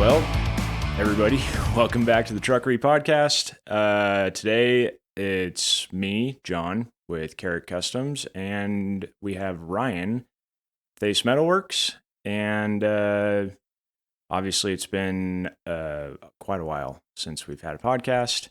Well, everybody, welcome back to the Truckery podcast. Today it's me, John, with Carrot Customs, and we have Ryan, Thace Metalworks, and obviously it's been quite a while since we've had a podcast.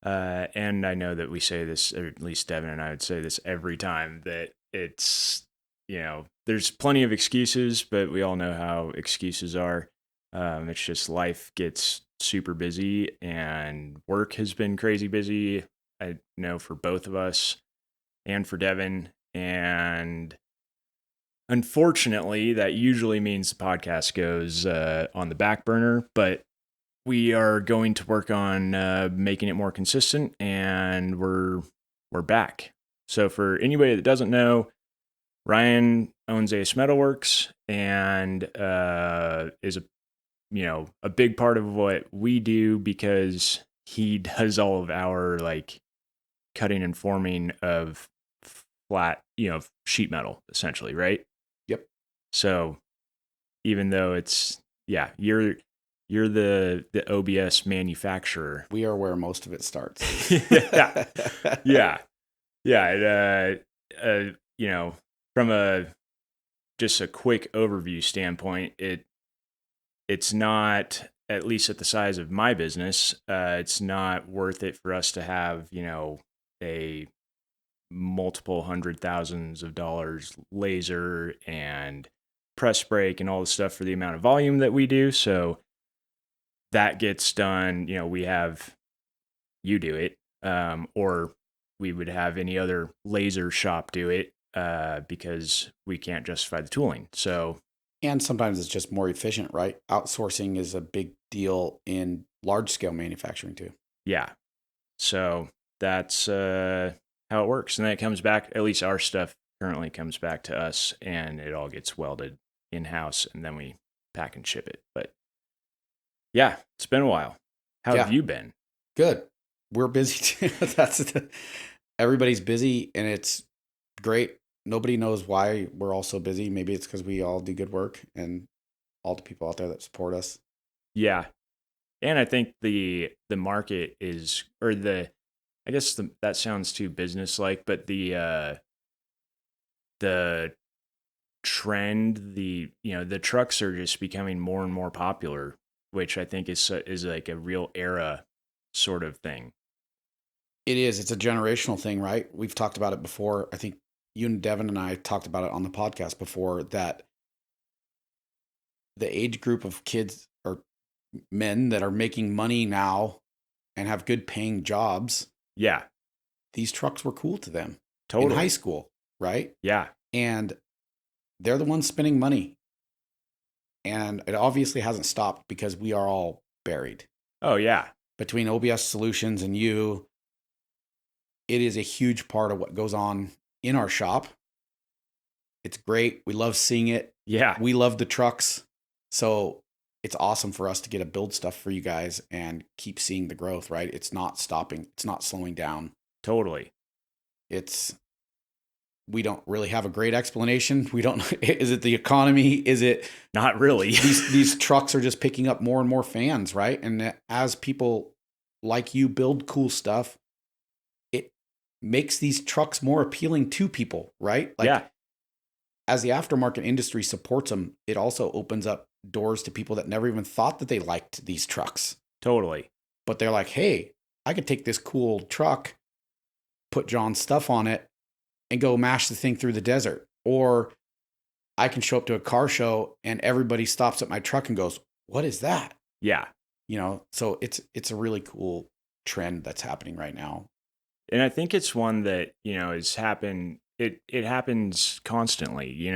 And I know that we say this, or at least Devin and I would say this every time, that it's, there's plenty of excuses, but we all know how excuses are. It's just life gets super busy and work has been crazy busy. I know for both of us and for Devin. And unfortunately, that usually means the podcast goes on the back burner, but we are going to work on making it more consistent, and we're back. So for anybody that doesn't know, Ryan owns Ace Metalworks and is a big part of what we do because he does all of our cutting and forming of flat, sheet metal essentially, right? Yep. So even though it's, you're the OBS manufacturer. We are where most of it starts. Yeah. From just a quick overview standpoint, it's not, at least at the size of my business, it's not worth it for us to have, a multiple $100,000s laser and press brake and all the stuff for the amount of volume that we do. So that gets done, we have you do it, or we would have any other laser shop do it because we can't justify the tooling. So, and sometimes it's just more efficient, right? Outsourcing is a big deal in large scale manufacturing too. Yeah. So that's how it works. And then it comes back, at least our stuff currently comes back to us, and it all gets welded in-house, and then we pack and ship it. But yeah, it's been a while. How have you been? Good. We're busy too. Everybody's busy, and it's great. Nobody knows why we're all so busy. Maybe it's because we all do good work and all the people out there that support us. Yeah. And I think the market is, or that sounds too business-like, but the trend, the trucks are just becoming more and more popular, which I think is like a real era sort of thing. It is. It's a generational thing, right? We've talked about it before. I think you and Devin and I talked about it on the podcast before, that the age group of kids or men that are making money now and have good paying jobs. Yeah. These trucks were cool to them. Totally. In high school, right? Yeah. And they're the ones spending money. And it obviously hasn't stopped because we are all buried. Oh, yeah. Between OBS Solutions and you, it is a huge part of what goes on in our shop. It's great. We love seeing it. Yeah. We love the trucks. So it's awesome for us to get to build stuff for you guys and keep seeing the growth, right? It's not stopping. It's not slowing down. Totally. We don't really have a great explanation. We don't, is it the economy? Is it not really? these trucks are just picking up more and more fans, right? And as people like you build cool stuff, it makes these trucks more appealing to people, right? As the aftermarket industry supports them, it also opens up doors to people that never even thought that they liked these trucks. Totally. But they're like, hey, I could take this cool truck, put John's stuff on it, and go mash the thing through the desert. Or I can show up to a car show and everybody stops at my truck and goes, what is that? Yeah. So it's a really cool trend that's happening right now. And I think it's one that, has happened. It happens constantly,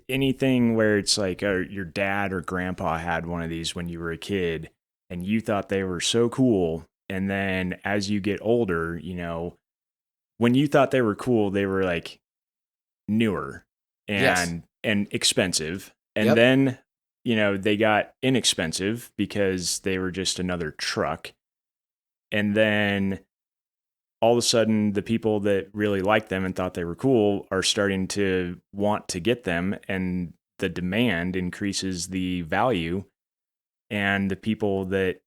anything where it's like your dad or grandpa had one of these when you were a kid and you thought they were so cool. And then as you get older, when you thought they were cool, they were like newer and expensive. And then, they got inexpensive because they were just another truck. And then all of a sudden, the people that really liked them and thought they were cool are starting to want to get them. And the demand increases the value, and the people that,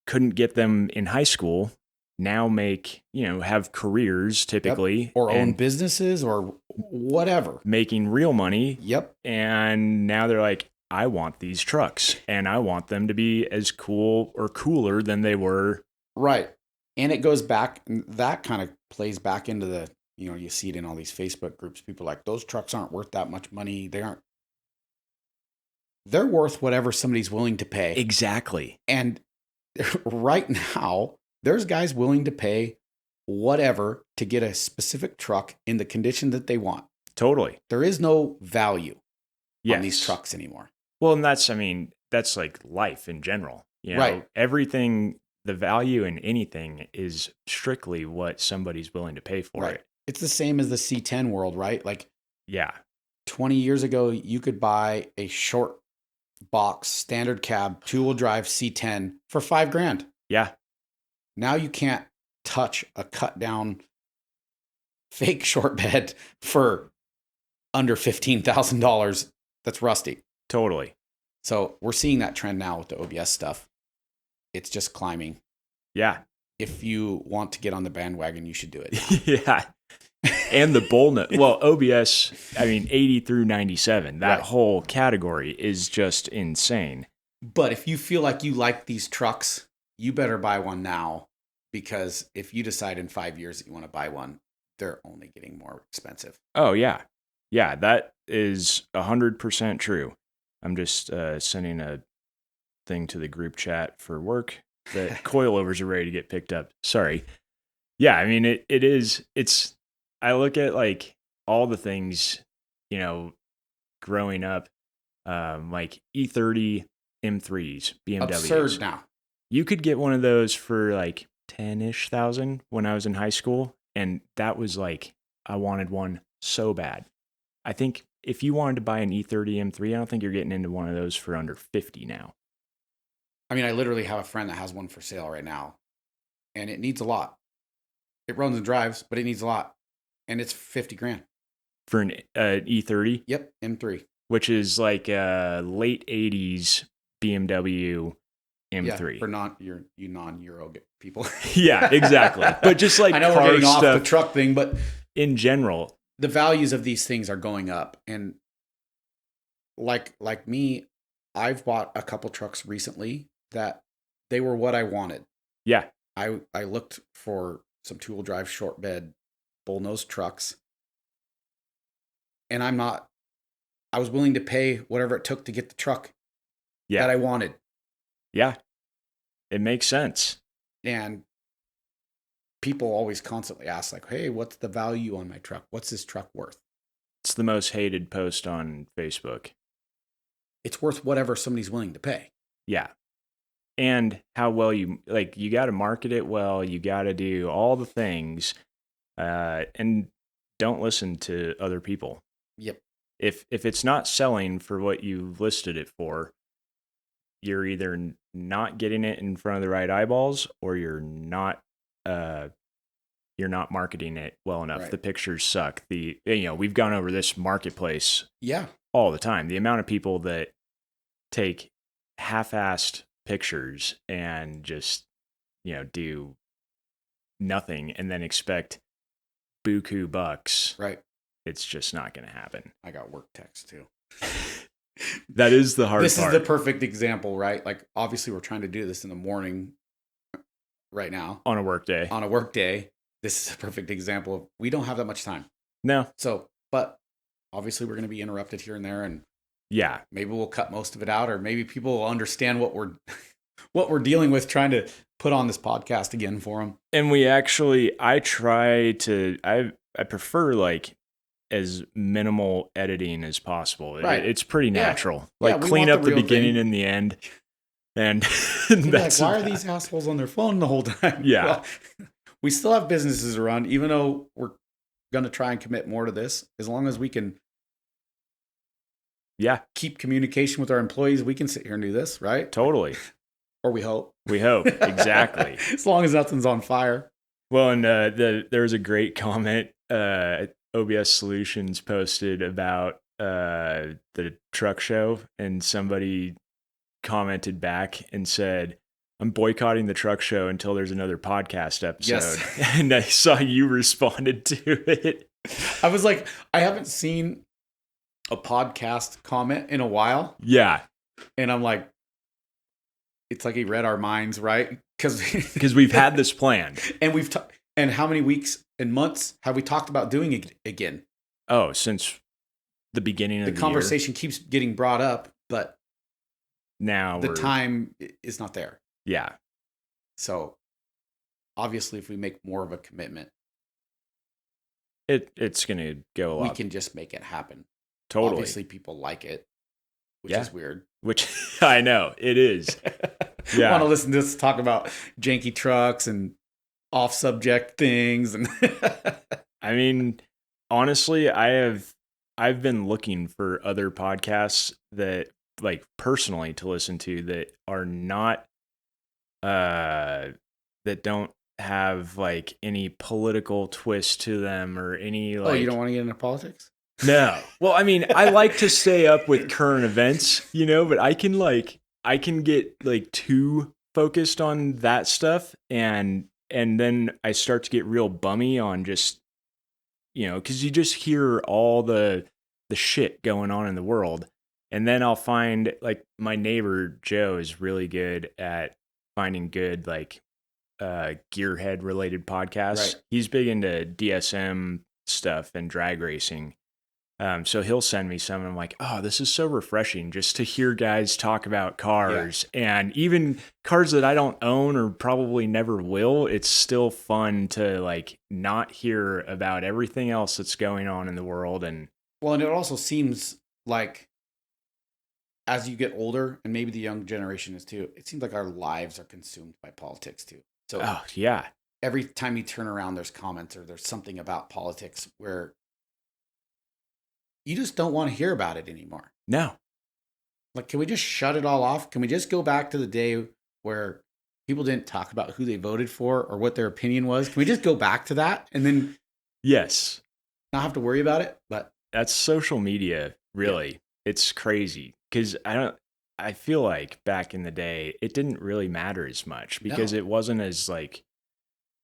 couldn't get them in high school now make, have careers typically. Yep. Or own businesses or whatever. Making real money. Yep. And now they're like, I want these trucks and I want them to be as cool or cooler than they were. Right. And it goes back, that kind of plays back into the, you see it in all these Facebook groups. People are like, those trucks aren't worth that much money. They're worth whatever somebody's willing to pay. Exactly. And right now, there's guys willing to pay whatever to get a specific truck in the condition that they want. Totally. There is no value on these trucks anymore. Well, and that's like life in general. Right. Everything, the value in anything is strictly what somebody's willing to pay for it. It's the same as the C10 world, right? Like, 20 years ago, you could buy a short box, standard cab, 2-wheel drive C10 for $5,000. Yeah. Now you can't touch a cut down fake short bed for under $15,000 that's rusty. Totally. So we're seeing that trend now with the OBS stuff. It's just climbing. Yeah. If you want to get on the bandwagon, you should do it. Yeah. And the bullnut. Well, OBS, 80 through 97, that whole category is just insane. But if you feel like you like these trucks, you better buy one now, because if you decide in 5 years that you want to buy one, they're only getting more expensive. Oh, yeah. Yeah, that is 100% true. I'm just sending a thing to the group chat for work that coilovers are ready to get picked up. Sorry. Yeah, I look at like all the things, growing up, like E30 M3s, BMWs. Absurd now. You could get one of those for like 10-ish thousand when I was in high school. And that was like, I wanted one so bad. I think if you wanted to buy an E30 M3, I don't think you're getting into one of those for under 50 now. I literally have a friend that has one for sale right now, and it needs a lot. It runs and drives, but it needs a lot. And it's $50,000 for an E30. Yep, M3, which is like a late 80s BMW M3. Yeah, for non-Euro people. Yeah, exactly. But just like I know car we're getting off stuff the truck thing, but in general, the values of these things are going up. And like me, I've bought a couple trucks recently that they were what I wanted. Yeah. I looked for some 2-wheel drive short bed bullnose trucks, and I was willing to pay whatever it took to get the truck that I wanted. Yeah. It makes sense. And people always constantly ask, like, hey, what's the value on my truck? What's this truck worth? It's the most hated post on Facebook. It's worth whatever somebody's willing to pay. Yeah. And how well you got to market it well. You got to do all the things, and don't listen to other people. Yep. If it's not selling for what you listed it for, you're either not getting it in front of the right eyeballs, or you're not marketing it well enough. Right. The pictures suck. We've gone over this marketplace all the time. The amount of people that take half-assed pictures and just, do nothing and then expect buku bucks. Right. It's just not going to happen. I got work text too. That is the hard part. This is the perfect example, right? Like, obviously we're trying to do this in the morning right now. On a work day. This is a perfect example of, we don't have that much time. No. So, but obviously we're going to be interrupted here and there, and maybe we'll cut most of it out, or maybe people will understand what we're dealing with trying to put on this podcast again for them. And I prefer like as minimal editing as possible. Right. It's pretty natural. Clean up the beginning and the end. And that's why are these assholes on their phone the whole time? Yeah. Well, we still have businesses to run, even though we're going to try and commit more to this. As long as we can keep communication with our employees, we can sit here and do this, right? Totally. Or we hope. Exactly. As long as nothing's on fire. Well, and there was a great comment OBS Solutions posted about the truck show, and somebody commented back and said, "I'm boycotting the truck show until there's another podcast episode." Yes. And I saw you responded to it. I was like, I haven't seen a podcast comment in a while. Yeah. And I'm like, it's like he read our minds, right? Because we've had this planned. And and how many weeks and months have we talked about doing it again? Oh, since the beginning of the conversation keeps getting brought up, but now the time is not there. Yeah. So obviously, if we make more of a commitment, it's going to go a lot. We can just make it happen. Totally. Obviously, people like it, which is weird. Which I know it is. Yeah. I want to listen to us talk about janky trucks and off-subject things, and I mean, honestly, I've been looking for other podcasts that, like, personally to listen to that are not that don't have like any political twist to them or any like. Oh, you don't want to get into politics? No. Well, I mean, I like to stay up with current events, but I can get like too focused on that stuff, and then I start to get real bummy on just, because you just hear all the shit going on in the world. And then I'll find, like, my neighbor Joe is really good at finding good, like, gearhead related podcasts. Right. He's big into DSM stuff and drag racing. So he'll send me some, and I'm like, oh, this is so refreshing just to hear guys talk about cars, and even cars that I don't own or probably never will. It's still fun to, like, not hear about everything else that's going on in the world. And it also seems like as you get older, and maybe the young generation is too, it seems like our lives are consumed by politics too. So every time you turn around, there's comments or there's something about politics where you just don't want to hear about it anymore. No. Like, can we just shut it all off? Can we just go back to the day where people didn't talk about who they voted for or what their opinion was? Can we just go back to that and then yes, not have to worry about it? But that's social media, really. Yeah. It's crazy because I feel like back in the day, it didn't really matter as much because it wasn't as, like,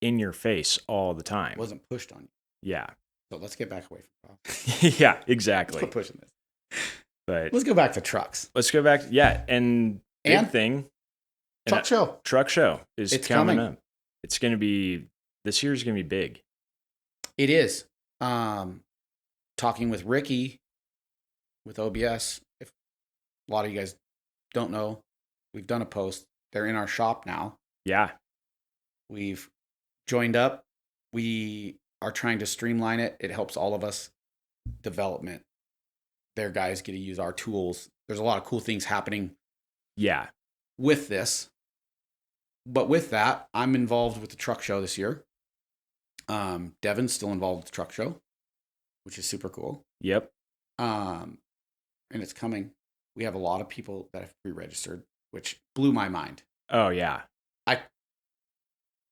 in your face all the time. It wasn't pushed on you. Yeah. So let's get back away from politics. Yeah, exactly. Let's quit pushing this. But let's go back to trucks. Let's go back. Yeah. And big thing. Truck show. Truck show is coming up. It's going to be, this year's going to be big. It is. Talking with Ricky with OBS. If a lot of you guys don't know, we've done a post. They're in our shop now. Yeah. We've joined up. We are trying to streamline it. It helps all of us. Development. Their guys get to use our tools. There's a lot of cool things happening. Yeah. With this. But with that, I'm involved with the truck show this year. Devin's still involved with the truck show, which is super cool. Yep. And it's coming. We have a lot of people that have pre-registered, which blew my mind. Oh yeah.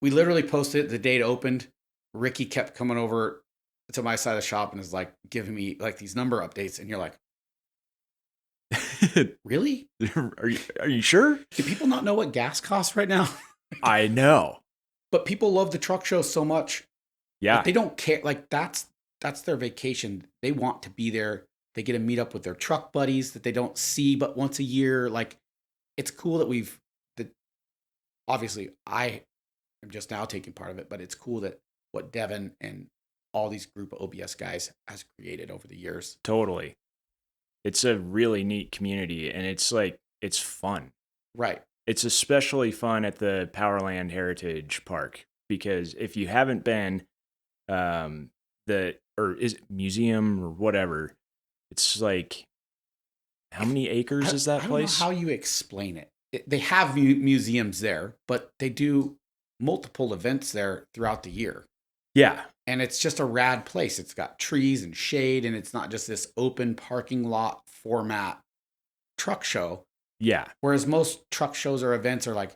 We literally posted it the day it opened. Ricky kept coming over to my side of the shop and is like giving me like these number updates, and you're like, really? Are you sure? Do people not know what gas costs right now? I know. But people love the truck show so much. Yeah. They don't care. Like that's their vacation. They want to be there. They get to meet up with their truck buddies that they don't see but once a year. Like, it's cool that obviously I am just now taking part of it, but it's cool that what Devin and all these group of OBS guys has created over the years. Totally. It's a really neat community, and it's like, it's fun. Right. It's especially fun at the Powerland Heritage Park, because if you haven't been, is it museum or whatever, it's like, how many acres is that place? I don't know how you explain it. They have museums there, but they do multiple events there throughout the year. Yeah. And it's just a rad place. It's got trees and shade, and it's not just this open parking lot format truck show. Yeah. Whereas most truck shows or events are like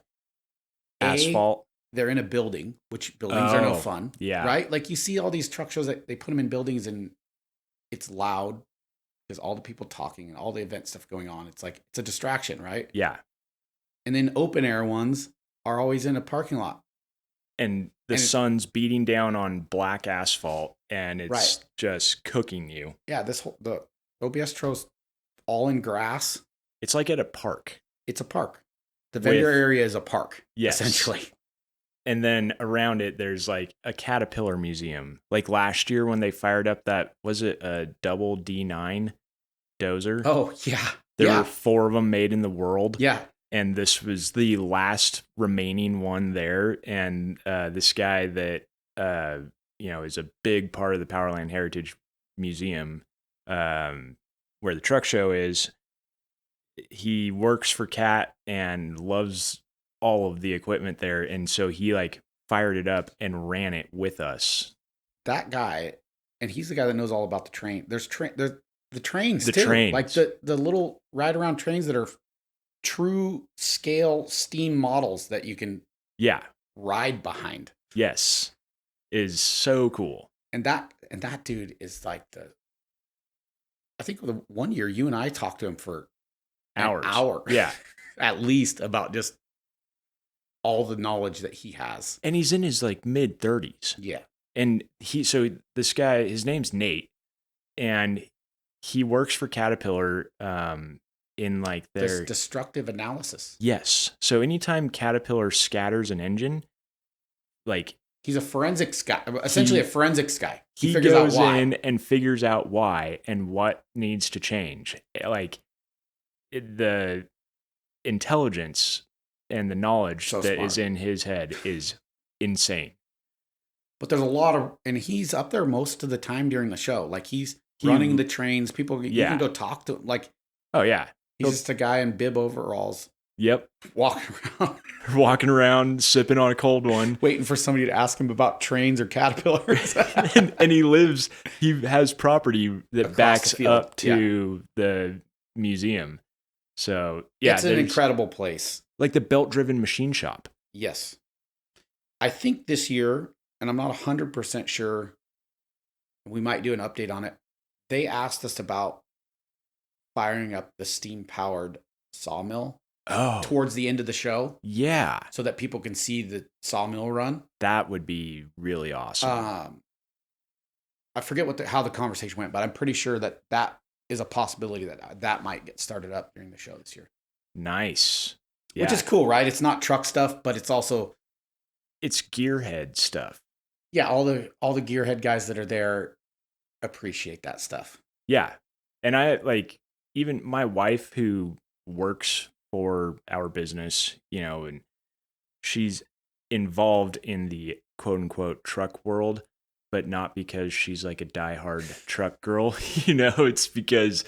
asphalt. They're in a building, which buildings are no fun. Yeah. Right? Like, you see all these truck shows that they put them in buildings and it's loud. because all the people talking and all the event stuff going on, it's like, it's a distraction, right? Yeah. And then open air ones are always in a parking lot. And the sun's beating down on black asphalt, and it's right. just cooking you. Yeah, the OBS Trail's all in grass. It's like at a park. It's a park. The vendor area is a park, yes. essentially. And then around it, there's like a Caterpillar museum. Like last year when they fired up that, was it a double D9 dozer? Oh, yeah. There were 4 of them made in the world. Yeah. And this was the last remaining one there. And this guy that, is a big part of the Powerland Heritage Museum, where the truck show is, he works for Cat and loves all of the equipment there. And so he like fired it up and ran it with us. That guy, and he's the guy that knows all about the train. There's the trains too. Trains. Like the little ride around trains that are true scale steam models that you can ride behind. Yes. Is so cool. And that dude is like I think the one year you and I talked to him for hours. An hour. Yeah. At least about just all the knowledge that he has. And he's in his like mid 30s. Yeah. And this guy, his name's Nate, and he works for Caterpillar in like their destructive analysis. Yes. So anytime Caterpillar scatters an engine, like he's a forensics guy, essentially a forensics guy. He goes in and figures out why and what needs to change. Like the intelligence and the knowledge that is in his head is insane. But there's a lot of, and he's up there most of the time during the show. Like he's running the trains. People, you can go talk to him. Like, oh yeah, he's just a guy in bib overalls. Yep. Walking around, sipping on a cold one. Waiting for somebody to ask him about trains or Caterpillars. and he has property that across backs up to the museum. So, yeah. It's an incredible place. Like the belt-driven machine shop. Yes. I think this year, and I'm not 100% sure, we might do an update on it. They asked us about firing up the steam-powered sawmill. Towards the end of the show. Yeah. So that people can see the sawmill run. That would be really awesome. I forget how the conversation went, but I'm pretty sure that is a possibility that might get started up during the show this year. Nice. Yeah. Which is cool, right? It's not truck stuff, but it's also it's gearhead stuff. Yeah, all the gearhead guys that are there appreciate that stuff. Yeah. And I like even my wife who works for our business, and she's involved in the quote unquote truck world, but not because she's like a diehard truck girl. It's because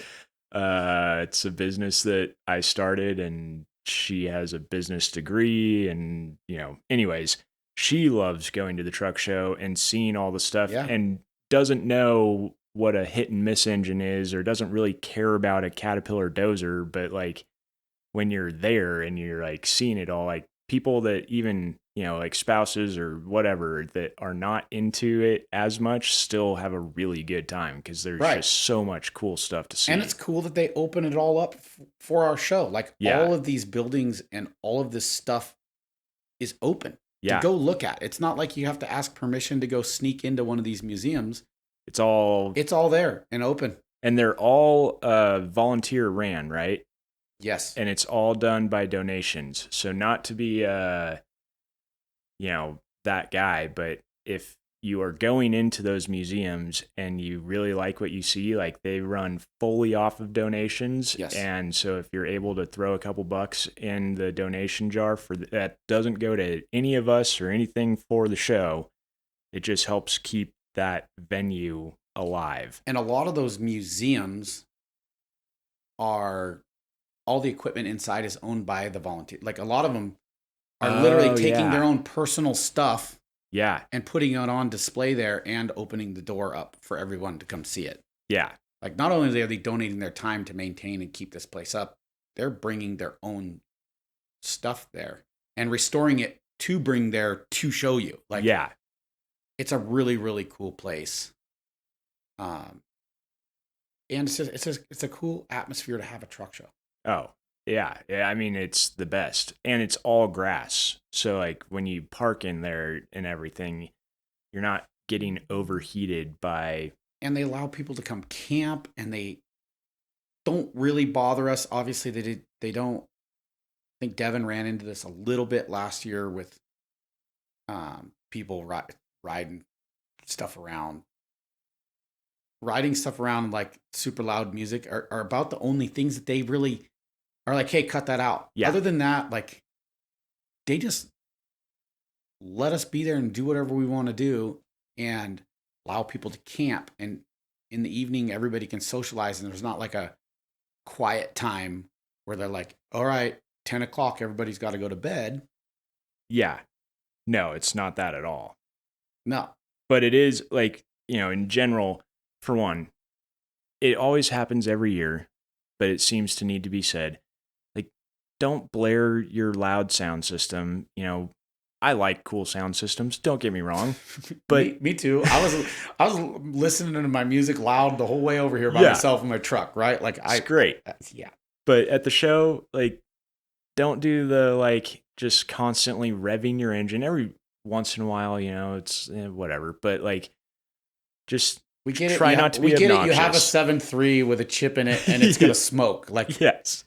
it's a business that I started and she has a business degree. And, anyways, she loves going to the truck show and seeing all the stuff and doesn't know what a hit and miss engine is or doesn't really care about a Caterpillar dozer, but like, when you're there and you're like seeing it all, like people that even, like spouses or whatever that are not into it as much still have a really good time because there's just so much cool stuff to see. And it's cool that they open it all up for our show. Like all of these buildings and all of this stuff is open to go look at. It's not like you have to ask permission to go sneak into one of these museums. It's all there and open. And they're all volunteer ran, right? Yes. And it's all done by donations. So not to be, that guy, but if you are going into those museums and you really like what you see, like they run fully off of donations. Yes. And so if you're able to throw a couple bucks in the donation jar that doesn't go to any of us or anything for the show, it just helps keep that venue alive. And a lot of those museums are... all the equipment inside is owned by the volunteer. Like a lot of them are literally taking their own personal stuff and putting it on display there and opening the door up for everyone to come see it. Yeah. Like not only are they donating their time to maintain and keep this place up, they're bringing their own stuff there and restoring it to bring there to show you. Like, it's a really, really cool place. And it's a cool atmosphere to have a truck show. Oh, yeah. I mean, it's the best. And it's all grass. So, like, when you park in there and everything, you're not getting overheated by. And they allow people to come camp, and they don't really bother us. Obviously, they don't. I think Devin ran into this a little bit last year with people riding stuff around. Riding stuff around like super loud music are about the only things that they really are like, hey, cut that out. Yeah. Other than that, like, they just let us be there and do whatever we want to do and allow people to camp. And in the evening, everybody can socialize, and there's not like a quiet time where they're like, all right, 10 o'clock, everybody's got to go to bed. Yeah. No, it's not that at all. No. But it is like, in general, for one, it always happens every year, but it seems to need to be said. Like, don't blare your loud sound system. I like cool sound systems. Don't get me wrong, but me too. I was listening to my music loud the whole way over here by myself in my truck. Right, like it's great. Yeah, but at the show, like, don't do the like just constantly revving your engine. Every once in a while, it's whatever. But like, just we get it. Try not to be obnoxious. It. You have a 7.3 with a chip in it, and it's gonna smoke. Like, yes.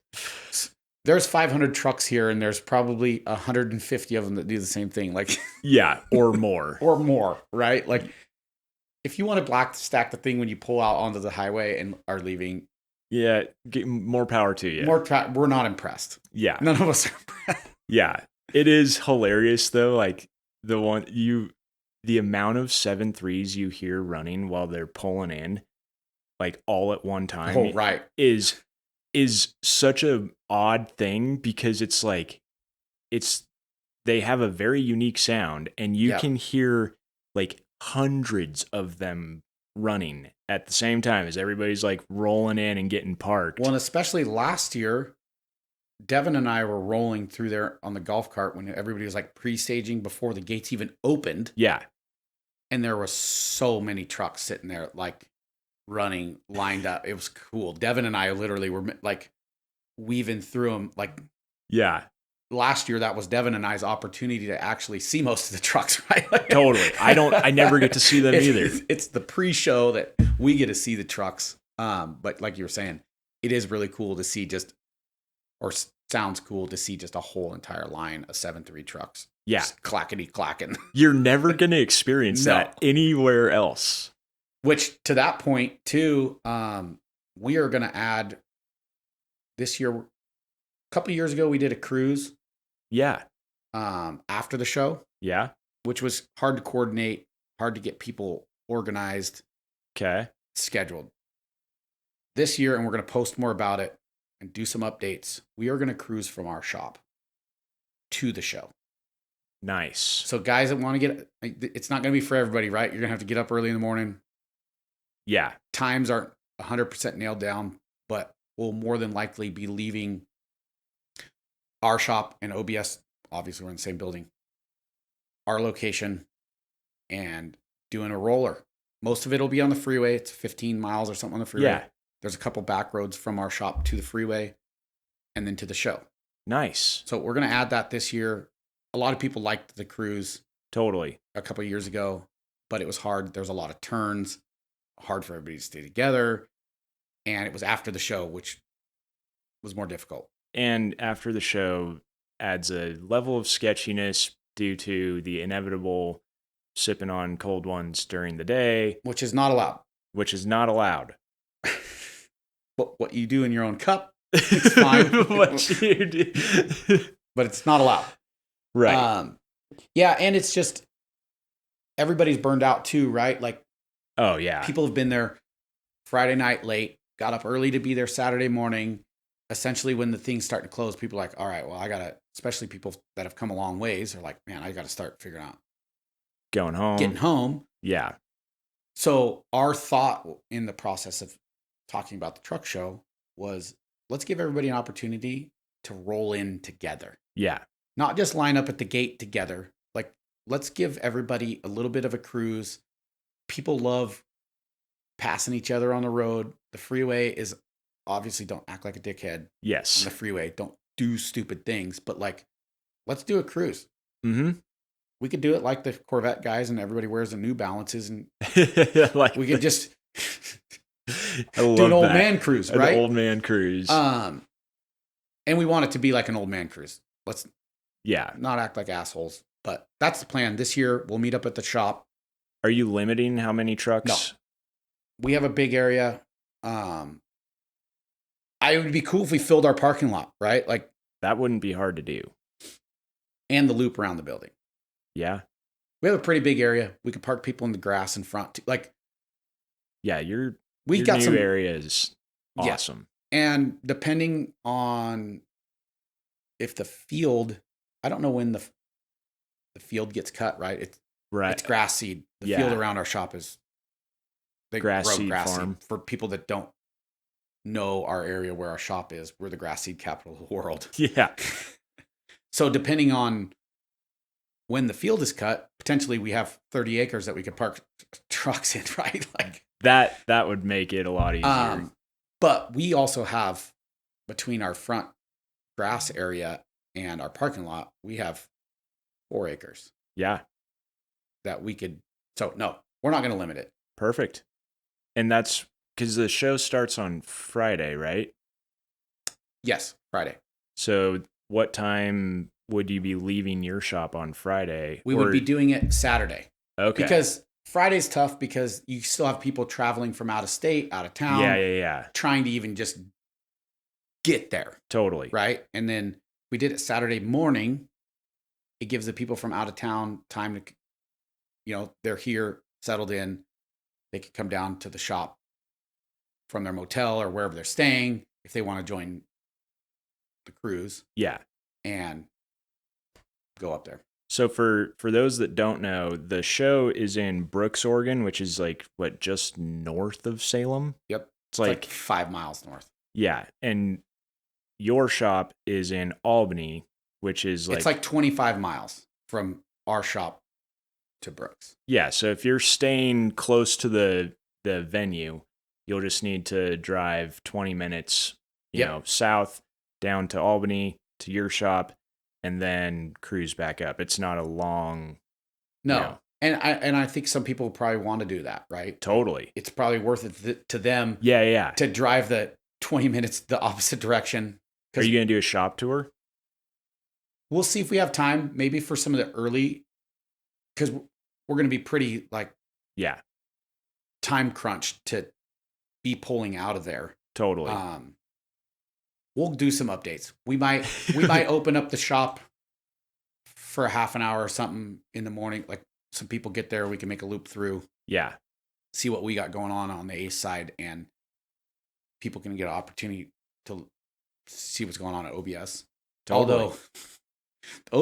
There's 500 trucks here, and there's probably 150 of them that do the same thing. Like, yeah, or more. Or more, right? Like, if you want to black stack the thing when you pull out onto the highway and are leaving, yeah, get more power to you. We're not impressed. Yeah. None of us are impressed. Yeah. It is hilarious, though. Like, the amount of 7.3s you hear running while they're pulling in, like, all at one time. Oh, right. Is such a odd thing, because it's like, they have a very unique sound, and you can hear like hundreds of them running at the same time as everybody's like rolling in and getting parked. Well, and especially last year, Devin and I were rolling through there on the golf cart when everybody was like pre-staging before the gates even opened. Yeah. And there were so many trucks sitting there, like, running, lined up. It was cool. Devin and I literally were like weaving through them. Like, yeah. Last year, that was Devin and I's opportunity to actually see most of the trucks, right? Like, totally. I never get to see them either. It's the pre-show that we get to see the trucks. But like you were saying, it is really cool to see sounds cool to see just a whole entire line of 7.3 trucks. Yeah. Just clackety clacking. You're never going to experience that anywhere else. Which, to that point too, we are going to add this year. A couple of years ago, we did a cruise. Yeah. After the show. Yeah. Which was hard to coordinate, hard to get people organized. Okay. Scheduled. This year, and we're going to post more about it and do some updates. We are going to cruise from our shop to the show. Nice. So guys that want to it's not going to be for everybody, right? You're going to have to get up early in the morning. Yeah. Times aren't 100% nailed down, but we'll more than likely be leaving our shop and OBS. Obviously, we're in the same building. Our location, and doing a roller. Most of it will be on the freeway. It's 15 miles or something on the freeway. Yeah. There's a couple back roads from our shop to the freeway and then to the show. Nice. So we're going to add that this year. A lot of people liked the cruise. Totally. A couple of years ago, but it was hard. There was a lot of turns, hard for everybody to stay together. And it was after the show, which was more difficult. And after the show adds a level of sketchiness due to the inevitable sipping on cold ones during the day. Which is not allowed. What you do in your own cup, it's fine. What you do. But it's not allowed. Right. Yeah, and it's just, everybody's burned out too, right? Like, oh, yeah. People have been there Friday night late, got up early to be there Saturday morning. Essentially, when the things start to close, people are like, all right, well, I got to, especially people that have come a long ways, are like, man, I got to start figuring out. Getting home. Yeah. So our thought in the process of talking about the truck show was, let's give everybody an opportunity to roll in together. Yeah. Not just line up at the gate together. Like, let's give everybody a little bit of a cruise. People love passing each other on the road. the freeway is obviously, don't act like a dickhead. Yes. On the freeway, don't do stupid things, but like, let's do a cruise. Mm-hmm. We could do it like the Corvette guys, and everybody wears the New Balances, and like we could just do an old man cruise, right? An old man cruise. And we want it to be like an old man cruise. Let's not act like assholes. But that's the plan. This year, we'll meet up at the shop. Are you limiting how many trucks? No. We have a big area. It would be cool if we filled our parking lot, right? Like, that wouldn't be hard to do. And the loop around the building. Yeah. We have a pretty big area. We could park people in the grass in front too. Like, yeah, your got new some area is awesome. Yeah. And depending on if the field, I don't know when the field gets cut, right? It's grass seed. The field around our shop is grass seed farm. For people that don't know our area where our shop is, we're the grass seed capital of the world. Yeah. So depending on when the field is cut, potentially we have 30 acres that we could park trucks in, right? Like that would make it a lot easier. But we also have, between our front grass area and our parking lot, we have 4 acres. Yeah. That we could, so no, we're not going to limit it. Perfect. And that's because the show starts on Friday, right? Yes, Friday. So what time would you be leaving your shop on Friday? We would be doing it Saturday. Okay. Because Friday's tough because you still have people traveling from out of state, out of town. Yeah. Trying to even just get there. Totally. Right? And then we did it Saturday morning. It gives the people from out of town time to, they're here, settled in. They could come down to the shop from their motel or wherever they're staying if they want to join the cruise. Yeah. And go up there. So for those that don't know, the show is in Brooks, Oregon, which is like just north of Salem. Yep. It's like 5 miles north. Yeah. And your shop is in Albany, which is it's like 25 miles from our shop to Brooks. Yeah. So if you're staying close to the venue, you'll just need to drive 20 minutes, you know, south down to Albany to your shop, and then cruise back up. It's not a long. No. And I think some people probably want to do that, right? Totally. It's probably worth it to them. Yeah. To drive the 20 minutes the opposite direction. Are you going to do a shop tour? We'll see if we have time, maybe for some of the early, because we're going to be pretty time crunched to be pulling out of there. Totally. We'll do some updates. We might open up the shop for a half an hour or something in the morning. Like, some people get there, we can make a loop through. Yeah. See what we got going on the ACE side, and people can get an opportunity to see what's going on at OBS. Totally. Although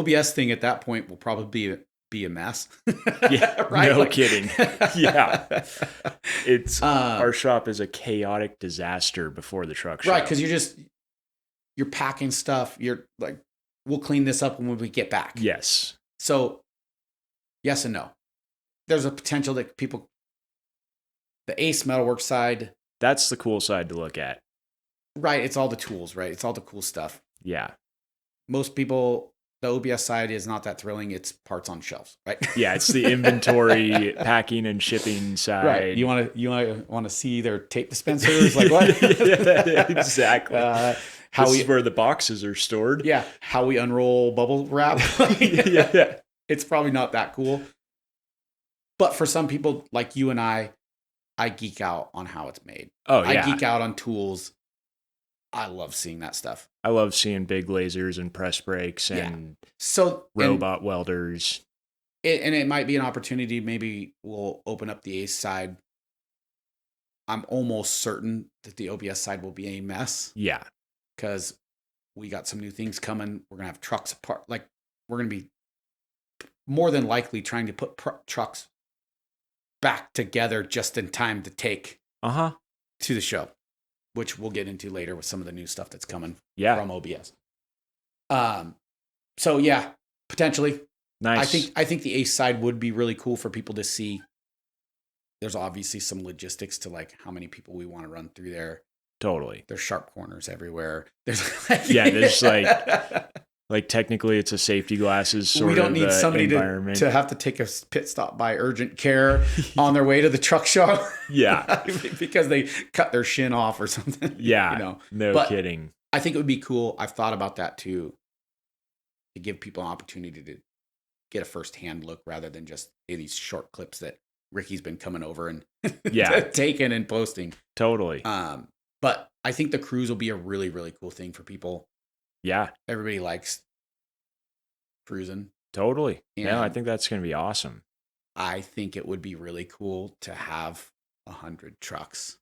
the OBS thing at that point will probably be a mess. Yeah, right? No kidding. Yeah. It's our shop is a chaotic disaster before the truck show. Right, because you're packing stuff. You're like, we'll clean this up when we get back. Yes. So, yes and no. There's a potential that the ACE Metalworks side. That's the cool side to look at. Right. It's all the tools, right? It's all the cool stuff. Yeah. Most people, the OBS side is not that thrilling. It's parts on shelves, right? Yeah. It's the inventory, packing and shipping side. Right. You want to see their tape dispensers? Like what? Yeah, exactly. This is where the boxes are stored. Yeah. How we unroll bubble wrap. Yeah. It's probably not that cool. But for some people like you and I geek out on how it's made. Oh, yeah. I geek out on tools. I love seeing that stuff. I love seeing big lasers and press brakes and robot welders. It might be an opportunity. Maybe we'll open up the ACE side. I'm almost certain that the OBS side will be a mess. Yeah. Because we got some new things coming. We're going to have trucks apart. Like, we're going to be more than likely trying to put trucks back together just in time to take to the show, which we'll get into later with some of the new stuff that's coming from OBS. So yeah, potentially. Nice. I think the ACE side would be really cool for people to see. there's obviously some logistics to like how many people we want to run through there. Totally. There's sharp corners everywhere. There's there's like technically it's a safety glasses sort of we don't need somebody to have to take a pit stop by urgent care on their way to the truck show. Yeah. Because they cut their shin off or something. Yeah. No kidding. I think it would be cool. I've thought about that too, to give people an opportunity to get a firsthand look rather than just these short clips that Ricky's been coming over and taking and posting. Totally. But I think the cruise will be a really, really cool thing for people. Yeah. Everybody likes cruising. Totally. Yeah, I think that's going to be awesome. I think it would be really cool to have 100 trucks.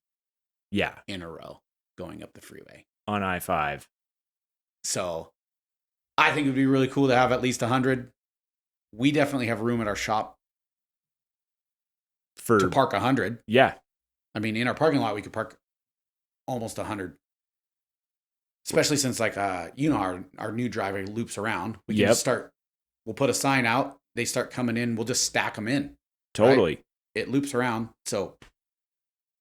Yeah. In a row going up the freeway. On I-5. So I think it would be really cool to have at least 100. We definitely have room at our shop to park 100. Yeah. I mean, in our parking lot, we could park almost 100. Especially since, like, our new driveway loops around. We can just we'll put a sign out. They start coming in. We'll just stack them in. Totally. Right? It loops around. So,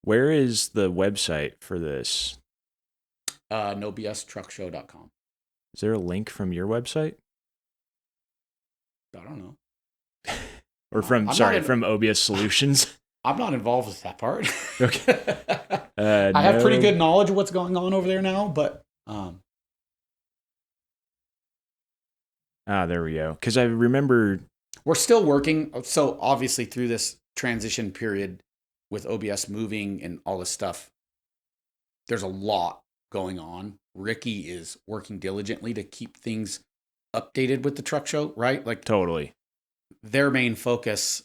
where is the website for this? NoBSTruckShow.com. Is there a link from your website? I don't know. Or from OBS Solutions? I'm not involved with that part. Okay. I have pretty good knowledge of what's going on over there now, but there we go. Because I remember we're still working. So obviously through this transition period with OBS moving and all this stuff, there's a lot going on. Ricky is working diligently to keep things updated with the truck show, right? Like totally. Their main focus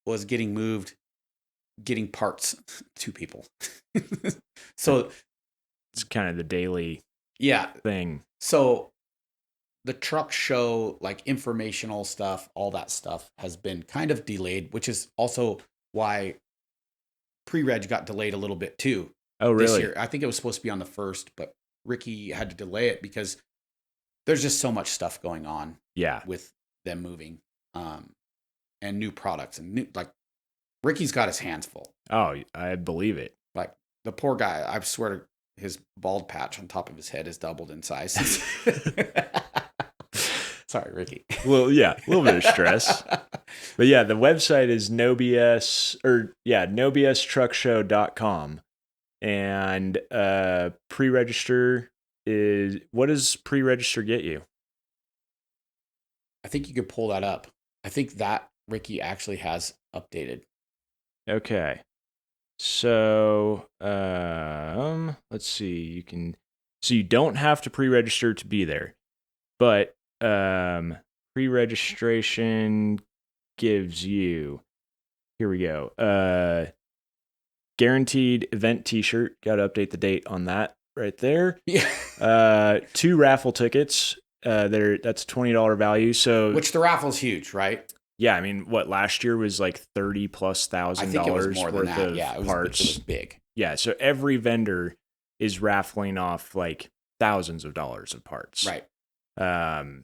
was getting parts to people. So it's kind of the daily thing. So the truck show, like informational stuff, all that stuff has been kind of delayed, which is also why pre-reg got delayed a little bit too. Oh, really? This year. I think it was supposed to be on the 1st, but Ricky had to delay it because there's just so much stuff going on. Yeah. With them moving, and new products and Ricky's got his hands full. Oh, I believe it. Like the poor guy, I swear his bald patch on top of his head has doubled in size. Sorry, Ricky. Well, yeah, a little bit of stress. But yeah, the website is nobstruckshow.com. And pre-register what does pre-register get you? I think you could pull that up. I think that Ricky actually has updated. Okay. So, let's see. You don't have to pre-register to be there, but pre-registration gives you, here we go. Guaranteed event t-shirt. Got to update the date on that right there. Yeah. 2 raffle tickets. That's $20 value. So which the raffle's huge, right? Yeah, I mean, what last year was like $30,000+ I think it was more than worth that. of Yeah, it parts. was big. Yeah, so every vendor is raffling off like thousands of dollars of parts. Right. And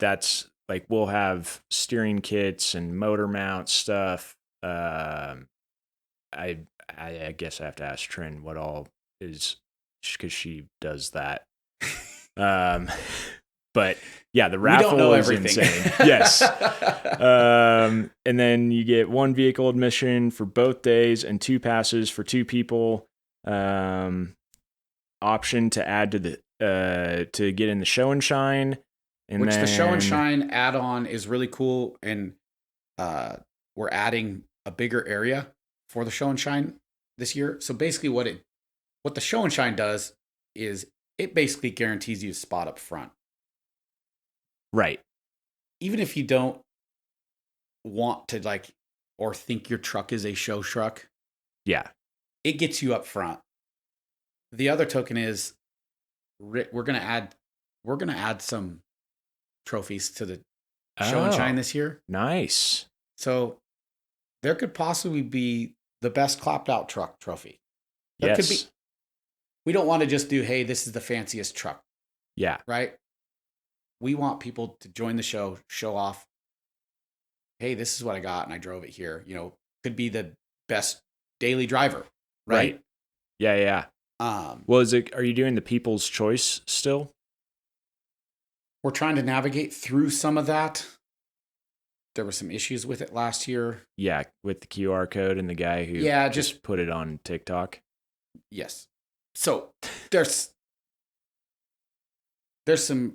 that's like we'll have steering kits and motor mount stuff. I guess I have to ask Trin what all is, because she does that. But yeah, the raffle is insane. Yes. And then you get 1 vehicle admission for both days and 2 passes for 2 people. Option to add to the to get in the show and shine. And the show and shine add-on is really cool, and we're adding a bigger area for the show and shine this year. So basically what the show and shine does is it basically guarantees you a spot up front. Right. Even if you don't want to or think your truck is a show truck. Yeah. It gets you up front. The other token is we're going to add some trophies to the show and shine this year. Nice. So there could possibly be the best clapped out truck trophy. There could be. We don't want to just do, hey, this is the fanciest truck. Yeah. Right? We want people to join the show off. Hey, this is what I got and I drove it here. Could be the best daily driver, right? Yeah. Well, are you doing the People's Choice still? We're trying to navigate through some of that. There were some issues with it last year. Yeah, with the QR code and the guy who just put it on TikTok. Yes. So there's some,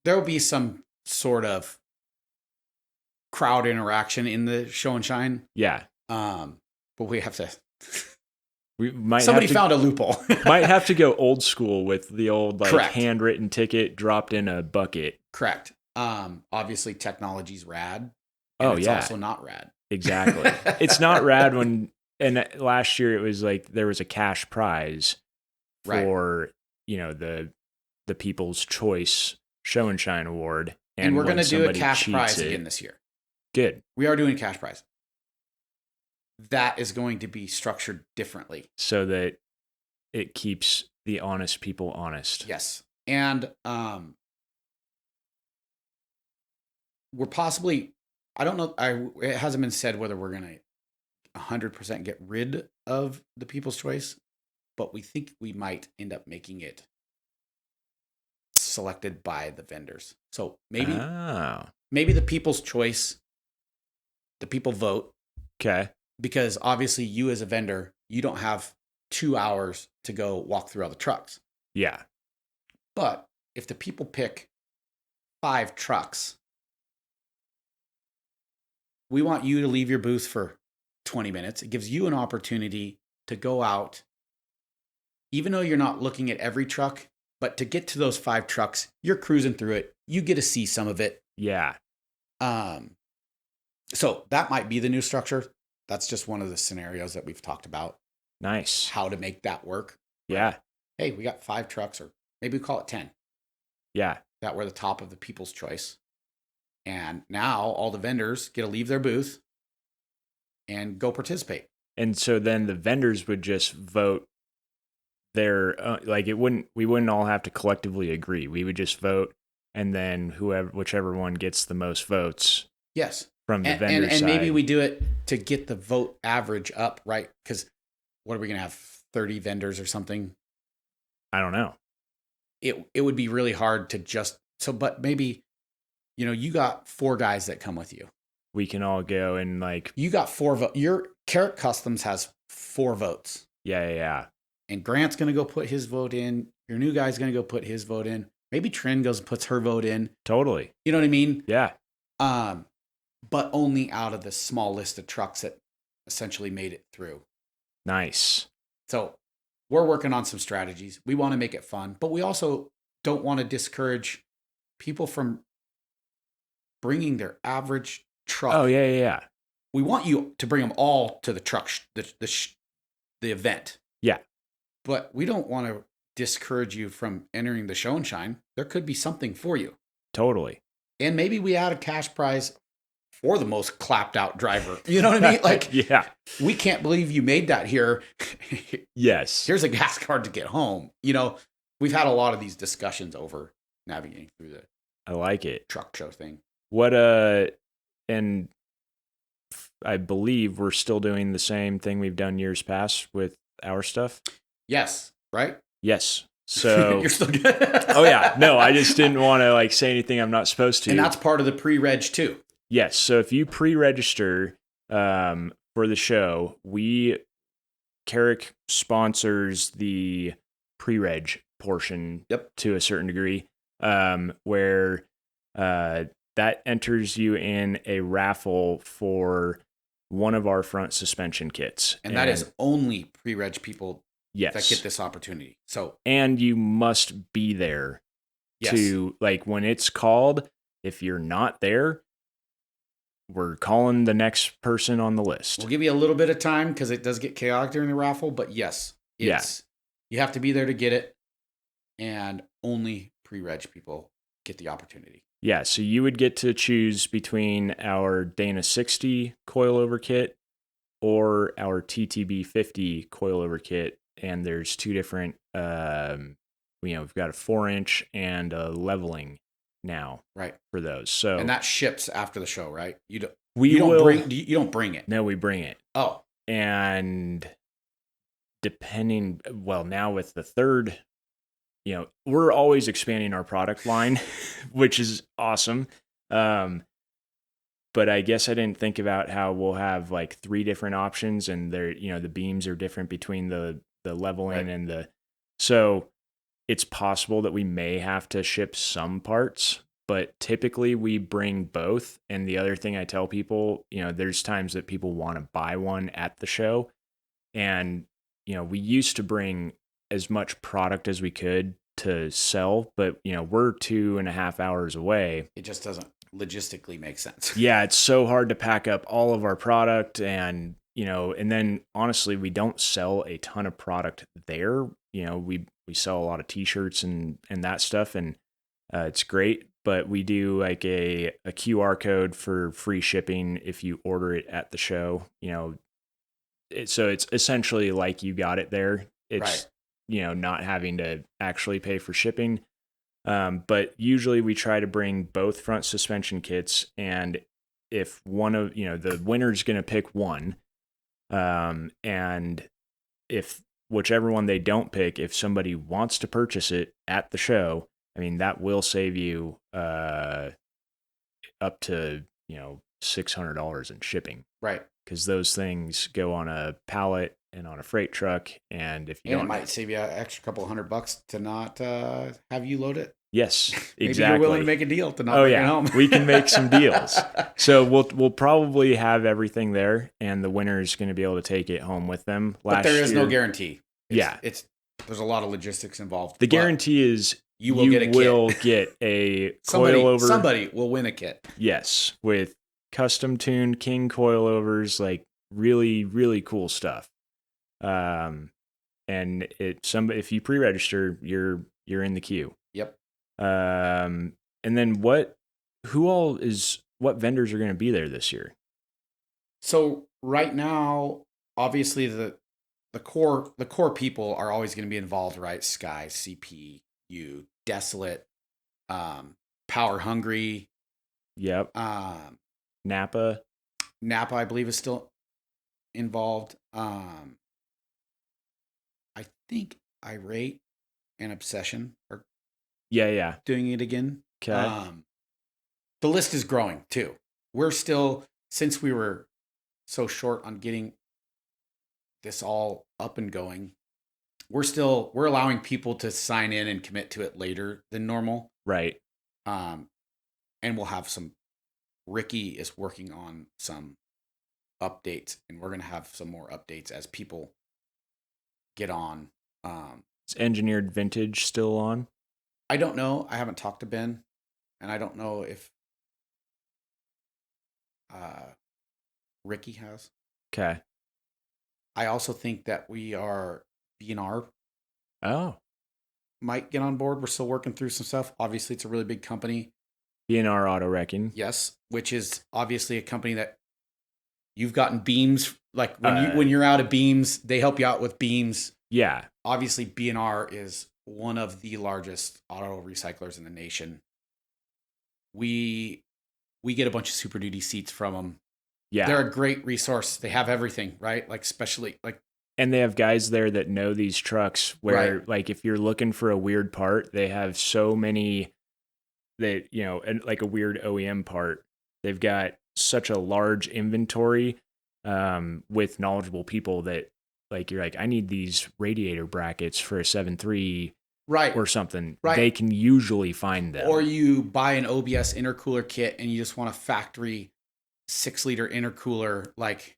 there will be some sort of crowd interaction in the show and shine. Yeah. But we have to. Somebody found a loophole. Might have to go old school with the old Correct. handwritten ticket dropped in a bucket. Correct. Obviously technology's rad. It's also not rad. Exactly. It's not rad and last year it was there was a cash prize for, the People's Choice Show and Shine Award. And we're going to do a cash prize again this year. Good. We are doing a cash prize. That is going to be structured differently. So that it keeps the honest people honest. Yes. And we're possibly, I don't know, it hasn't been said whether we're going to 100% get rid of the People's Choice, but we think we might end up making it selected by the vendors. So maybe the People's Choice, the people vote. Okay. Because obviously you as a vendor, you don't have 2 hours to go walk through all the trucks. Yeah. But if the people pick 5 trucks, we want you to leave your booth for 20 minutes. It gives you an opportunity to go out, even though you're not looking at every truck, but to get to those 5 trucks, you're cruising through it. You get to see some of it. Yeah. So that might be the new structure. That's just one of the scenarios that we've talked about. Nice. How to make that work. Yeah. Hey, we got 5 trucks, or maybe we call it 10. Yeah. That were the top of the People's Choice. And now all the vendors get to leave their booth and go participate. And so then the vendors would just vote their, we wouldn't all have to collectively agree. We would just vote, and then whichever one gets the most votes. Yes. From the vendor side. And maybe we do it to get the vote average up, right? Because what are we going to have, 30 vendors or something? I don't know. It would be really hard to but maybe, you got 4 guys that come with you. We can all go and You got 4 votes. Your Carrot Customs has 4 votes. Yeah. And Grant's going to go put his vote in. Your new guy's going to go put his vote in. Maybe Trin goes and puts her vote in. Totally. You know what I mean? Yeah. But only out of the small list of trucks that essentially made it through. Nice. So we're working on some strategies. We want to make it fun, but we also don't want to discourage people from bringing their average truck. Oh, yeah. We want you to bring them all to the truck, the event. Yeah. But we don't want to discourage you from entering the show and shine. There could be something for you. Totally. And maybe we add a cash prize for the most clapped out driver. You know what I mean? Yeah. We can't believe you made that here. Yes. Here's a gas card to get home. We've had a lot of these discussions over navigating through the I like it. Truck show thing. And I believe we're still doing the same thing we've done years past with our stuff. Yes. Right? Yes. So you're still good. Oh yeah. No, I just didn't want to say anything I'm not supposed to. And that's part of the pre-reg too. Yes. So if you pre-register for the show, Carrick sponsors the pre-reg portion to a certain degree, where that enters you in a raffle for one of our front suspension kits. And that is only pre-reg people that get this opportunity. So, and you must be there to when it's called. If you're not there, we're calling the next person on the list. We'll give you a little bit of time because it does get chaotic during the raffle, but yes, you have to be there to get it, and only pre-reg people get the opportunity. Yeah, so you would get to choose between our Dana 60 coilover kit or our TTB 50 coilover kit, and there's 2 different, we've got a 4-inch and a leveling now, right, for those. So and that ships after the show, right? You don't bring it. No, we bring it. Oh, And now with the third, we're always expanding our product line, which is awesome. But I guess I didn't think about how we'll have like 3 different options, and they're, the beams are different between the leveling and so it's possible that we may have to ship some parts, but typically we bring both. And the other thing I tell people, there's times that people want to buy one at the show. And, we used to bring as much product as we could to sell, but, we're 2.5 hours away. It just doesn't logistically make sense. Yeah, it's so hard to pack up all of our product, and and then honestly, we don't sell a ton of product there. We sell a lot of t-shirts and that stuff, and it's great, but we do like a QR code for free shipping if you order it at the show. So it's essentially like you got it there. It's not having to actually pay for shipping. But usually we try to bring both front suspension kits, and if one of the winner's going to pick one, and if whichever one they don't pick, if somebody wants to purchase it at the show, I mean, that will save you up to $600 in shipping, right? Because those things go on a pallet and on a freight truck, and if you don't, it might save you an extra couple $100 to not have you load it. Yes, Maybe exactly. you're willing to make a deal to not bring it home. We can make some deals. So we'll probably have everything there, and the winner is going to be able to take it home with them. But there is no guarantee. There's a lot of logistics involved. The guarantee is you will get a coilover. Somebody will win a kit. Yes, with custom tuned King coilovers, like really, really cool stuff. And if you pre-register, you're in the queue. Yep. And then what vendors are going to be there this year? So right now, obviously the core people are always going to be involved, right? Sky, CPU, Desolate, Power Hungry. Yep. Napa, I believe, is still involved. I think Irate and Obsession are doing it again. Okay. The list is growing too. We're still, since we were so short on getting this all up and going, we're allowing people to sign in and commit to it later than normal. Right. And we'll have some, Ricky is working on some updates, and we're going to have some more updates as people get on. Is Engineered Vintage still on? I don't know. I haven't talked to Ben, and I don't know if Ricky has. Okay. I also think that we are B&R. Oh. Might get on board. We're still working through some stuff. Obviously, it's a really big company. B&R Auto Wrecking. Yes, which is obviously a company that you've gotten beams. Like when you're out of beams, they help you out with beams. Yeah. Obviously, B&R is one of the largest auto recyclers in the nation. We get a bunch of Super Duty seats from them. Yeah. They're a great resource. They have everything, right? Like especially like, and they have guys there that know these trucks where like if you're looking for a weird part, they have so many that, and like a weird OEM part, they've got such a large inventory with knowledgeable people that like, you're like, I need these radiator brackets for a 7.3 or something. Right. They can usually find them. Or you buy an OBS intercooler kit and you just want a factory 6-liter intercooler. Like,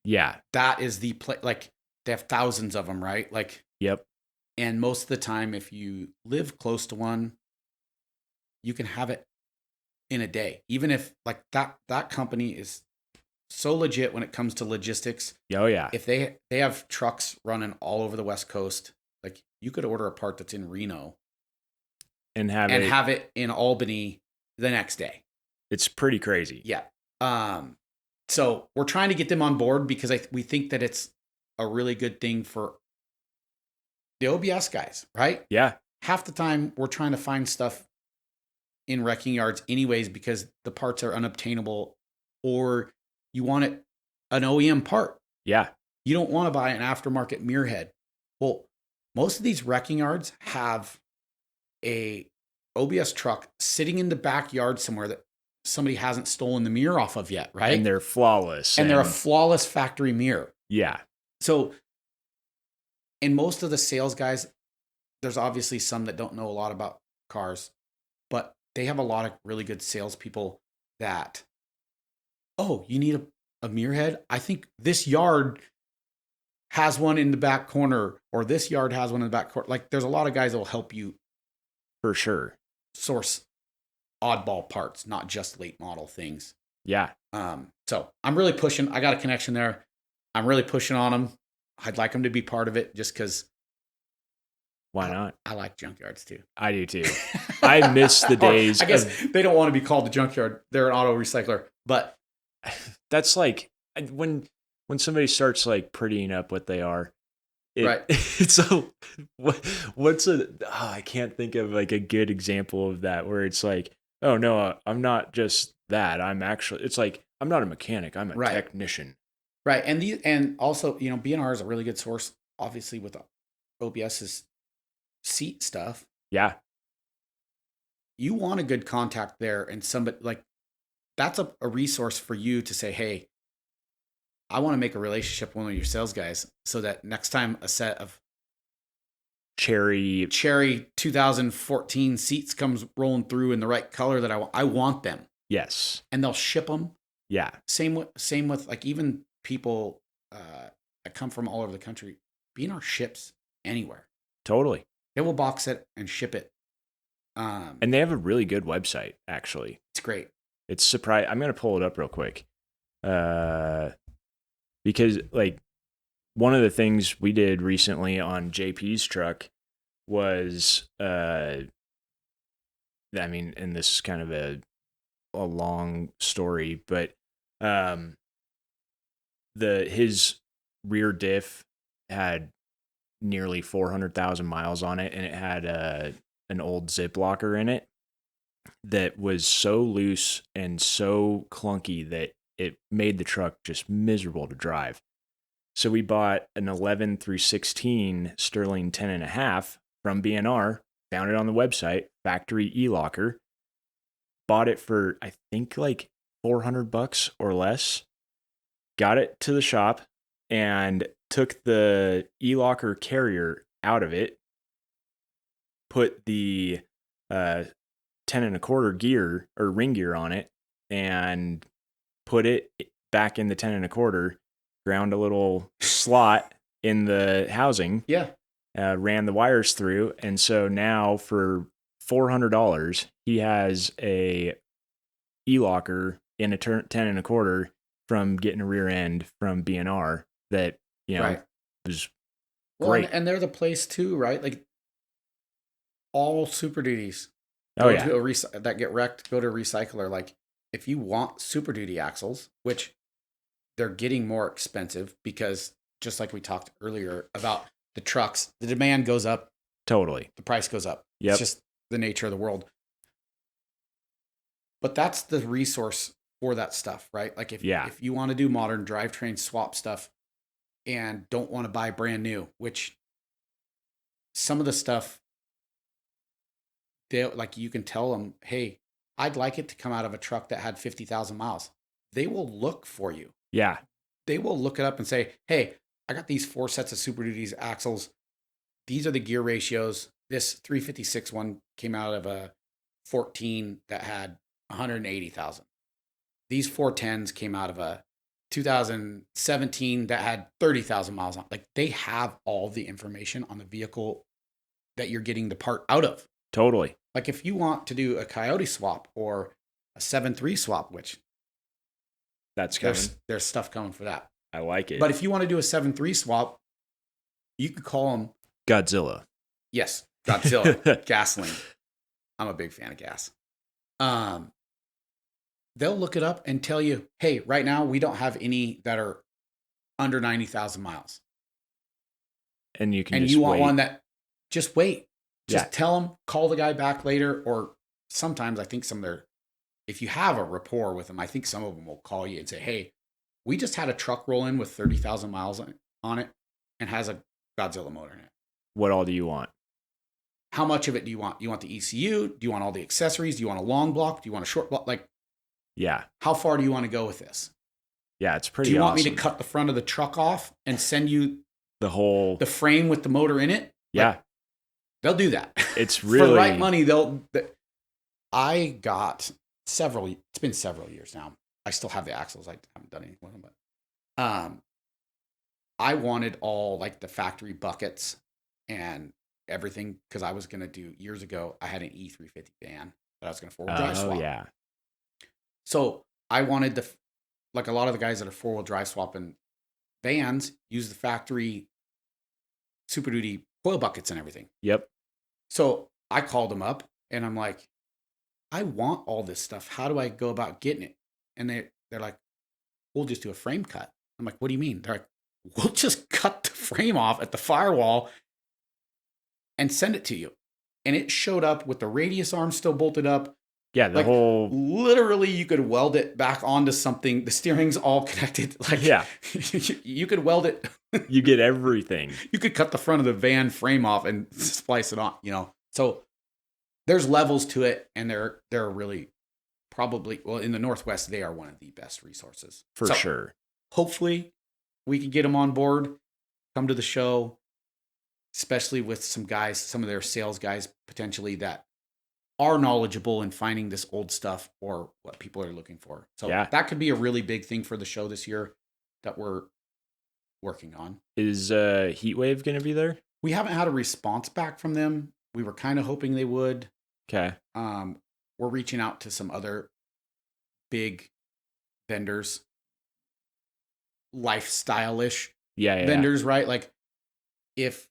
that is the like they have thousands of them, right? Like, yep. And most of the time, if you live close to one, you can have it in a day. Even if like that company is so legit when it comes to logistics. Oh yeah. If they have trucks running all over the West Coast, like you could order a part that's in Reno and have it in Albany the next day. It's pretty crazy. Yeah. So we're trying to get them on board because we think that it's a really good thing for the OBS guys, right? Yeah. Half the time we're trying to find stuff in wrecking yards anyways because the parts are unobtainable or you want an OEM part. Yeah. You don't want to buy an aftermarket mirror head. Well, most of these wrecking yards have a OBS truck sitting in the backyard somewhere that somebody hasn't stolen the mirror off of yet, right? And they're flawless. And they're a flawless factory mirror. Yeah. So, in most of the sales guys, there's obviously some that don't know a lot about cars, but they have a lot of really good salespeople that, oh, you need a mirror head? I think this yard has one in the back corner, or this yard has one in the back corner. Like, there's a lot of guys that will help you for sure source oddball parts, not just late model things. Yeah. So I'm really pushing. I got a connection there. I'm really pushing on them. I'd like them to be part of it just because. Why not? I like junkyards too. I do too. I miss the days. I guess they don't want to be called the junkyard. They're an auto recycler, but that's like when somebody starts like prettying up what they are. Right. It's so I can't think of like a good example of that where it's like, oh no, I'm not just that. I'm actually, it's like, I'm not a mechanic. I'm a technician. Right. And also, B&R is a really good source, obviously, with OBS's seat stuff. Yeah. You want a good contact there, and somebody like that's a resource for you to say, hey, I want to make a relationship with one of your sales guys so that next time a set of cherry 2014 seats comes rolling through in the right color that I want them. Yes. And they'll ship them. Yeah. Same with like even people that come from all over the country. B&R ships anywhere. Totally. They will box it and ship it. And they have a really good website, actually. It's great. It's surprising. I'm going to pull it up real quick. Because like one of the things we did recently on JP's truck was, and this is kind of a long story, but his rear diff had nearly 400,000 miles on it, and it had an old zip locker in it that was so loose and so clunky that it made the truck just miserable to drive. So we bought an 11 through 16 Sterling 10.5 from B&R, found it on the website, factory e-locker, bought it for, I think, like $400 or less, got it to the shop, and took the e-locker carrier out of it, put the 10 1/4 gear or ring gear on it, and put it back in the 10 1/4, ground a little slot in the housing. Yeah. Ran the wires through. And so now for $400, he has a e-locker in a 10 1/4 from getting a rear end from B&R that, was great. And they're the place too, right? Like all Super Duties. That get wrecked, go to a recycler. Like if you want Super Duty axles, which they're getting more expensive because just like we talked earlier about the trucks, the demand goes up. Totally. The price goes up. Yep. It's just the nature of the world. But that's the resource for that stuff, right? Like if you want to do modern drivetrain swap stuff and don't want to buy brand new, which some of the stuff, you can tell them, hey, I'd like it to come out of a truck that had 50,000 miles. They will look for you. Yeah. They will look it up and say, hey, I got these 4 sets of Super Duties axles. These are the gear ratios. This 356 one came out of a 14 that had 180,000. These 410s came out of a 2017 that had 30,000 miles on. Like they have all the information on the vehicle that you're getting the part out of. Totally. Like if you want to do a Coyote swap or a 7.3 swap, which that's coming. There's stuff coming for that. I like it. But if you want to do a 7.3 swap, you could call them Godzilla. Yes, Godzilla. Gasoline. I'm a big fan of gas. They'll look it up and tell you, hey, right now we don't have any that are under 90,000 miles. And you can and just you want wait. One that just wait. Just tell them, call the guy back later. Or sometimes I think if you have a rapport with them, I think some of them will call you and say, hey, we just had a truck roll in with 30,000 miles on it and has a Godzilla motor in it. What all do you want? How much of it do you want? You want the ECU? Do you want all the accessories? Do you want a long block? Do you want a short block? Like, yeah. How far do you want to go with this? Yeah, it's pretty awesome. Do you want awesome. me to cut the front of the truck off and send you the frame with the motor in it? Yeah. Like, they'll do that. It's really... For the right money, I got it's been several years now. I still have the axles. I haven't done anything with them, but I wanted all like the factory buckets and everything because I was going to do, years ago, I had an E350 van that I was going to forward drive swap. Oh, yeah. So I wanted like a lot of the guys that are four-wheel drive swapping vans use the factory Super Duty coil buckets and everything. Yep. So I called them up and I'm like, I want all this stuff. How do I go about getting it? And they're like, we'll just do a frame cut. I'm like, what do you mean? They're like, we'll just cut the frame off at the firewall and send it to you. And it showed up with the radius arm still bolted up. Yeah, the whole... Literally, you could weld it back onto something. The steering's all connected. Like, yeah. You could weld it. You get everything. You could cut the front of the van frame off and splice it on, So there's levels to it, and they're really probably, well, in the Northwest, they are one of the best resources. For sure. Hopefully, we can get them on board, come to the show, especially with some of their sales guys potentially that are knowledgeable in finding this old stuff or what people are looking for. So that could be a really big thing for the show this year that we're working on. Is Heatwave going to be there? We haven't had a response back from them. We were kind of hoping they would. Okay. We're reaching out to some other big vendors, lifestyle-ish vendors, right? Like if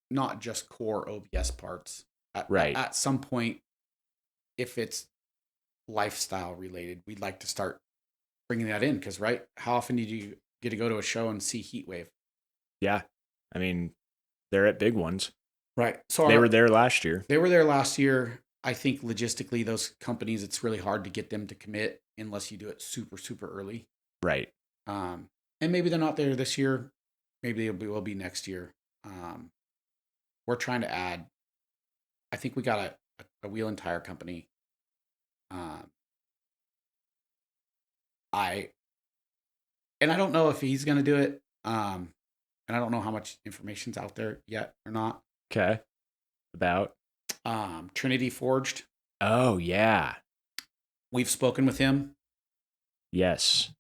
not just core OBS parts. At some point, if it's lifestyle related, we'd like to start bringing that in because, right? How often did you get to go to a show and see Heatwave? Yeah. I mean, they're at big ones. Right. So they were there last year. They were there last year. I think logistically, those companies, it's really hard to get them to commit unless you do it super, super early. Right. And maybe they're not there this year. Maybe they will be next year. We're trying to add. I think we got a wheel and tire company. I don't know if he's going to do it. And I don't know how much information's out there yet or not. Okay. About? Trinity Forged. Oh, yeah. We've spoken with him. Yes.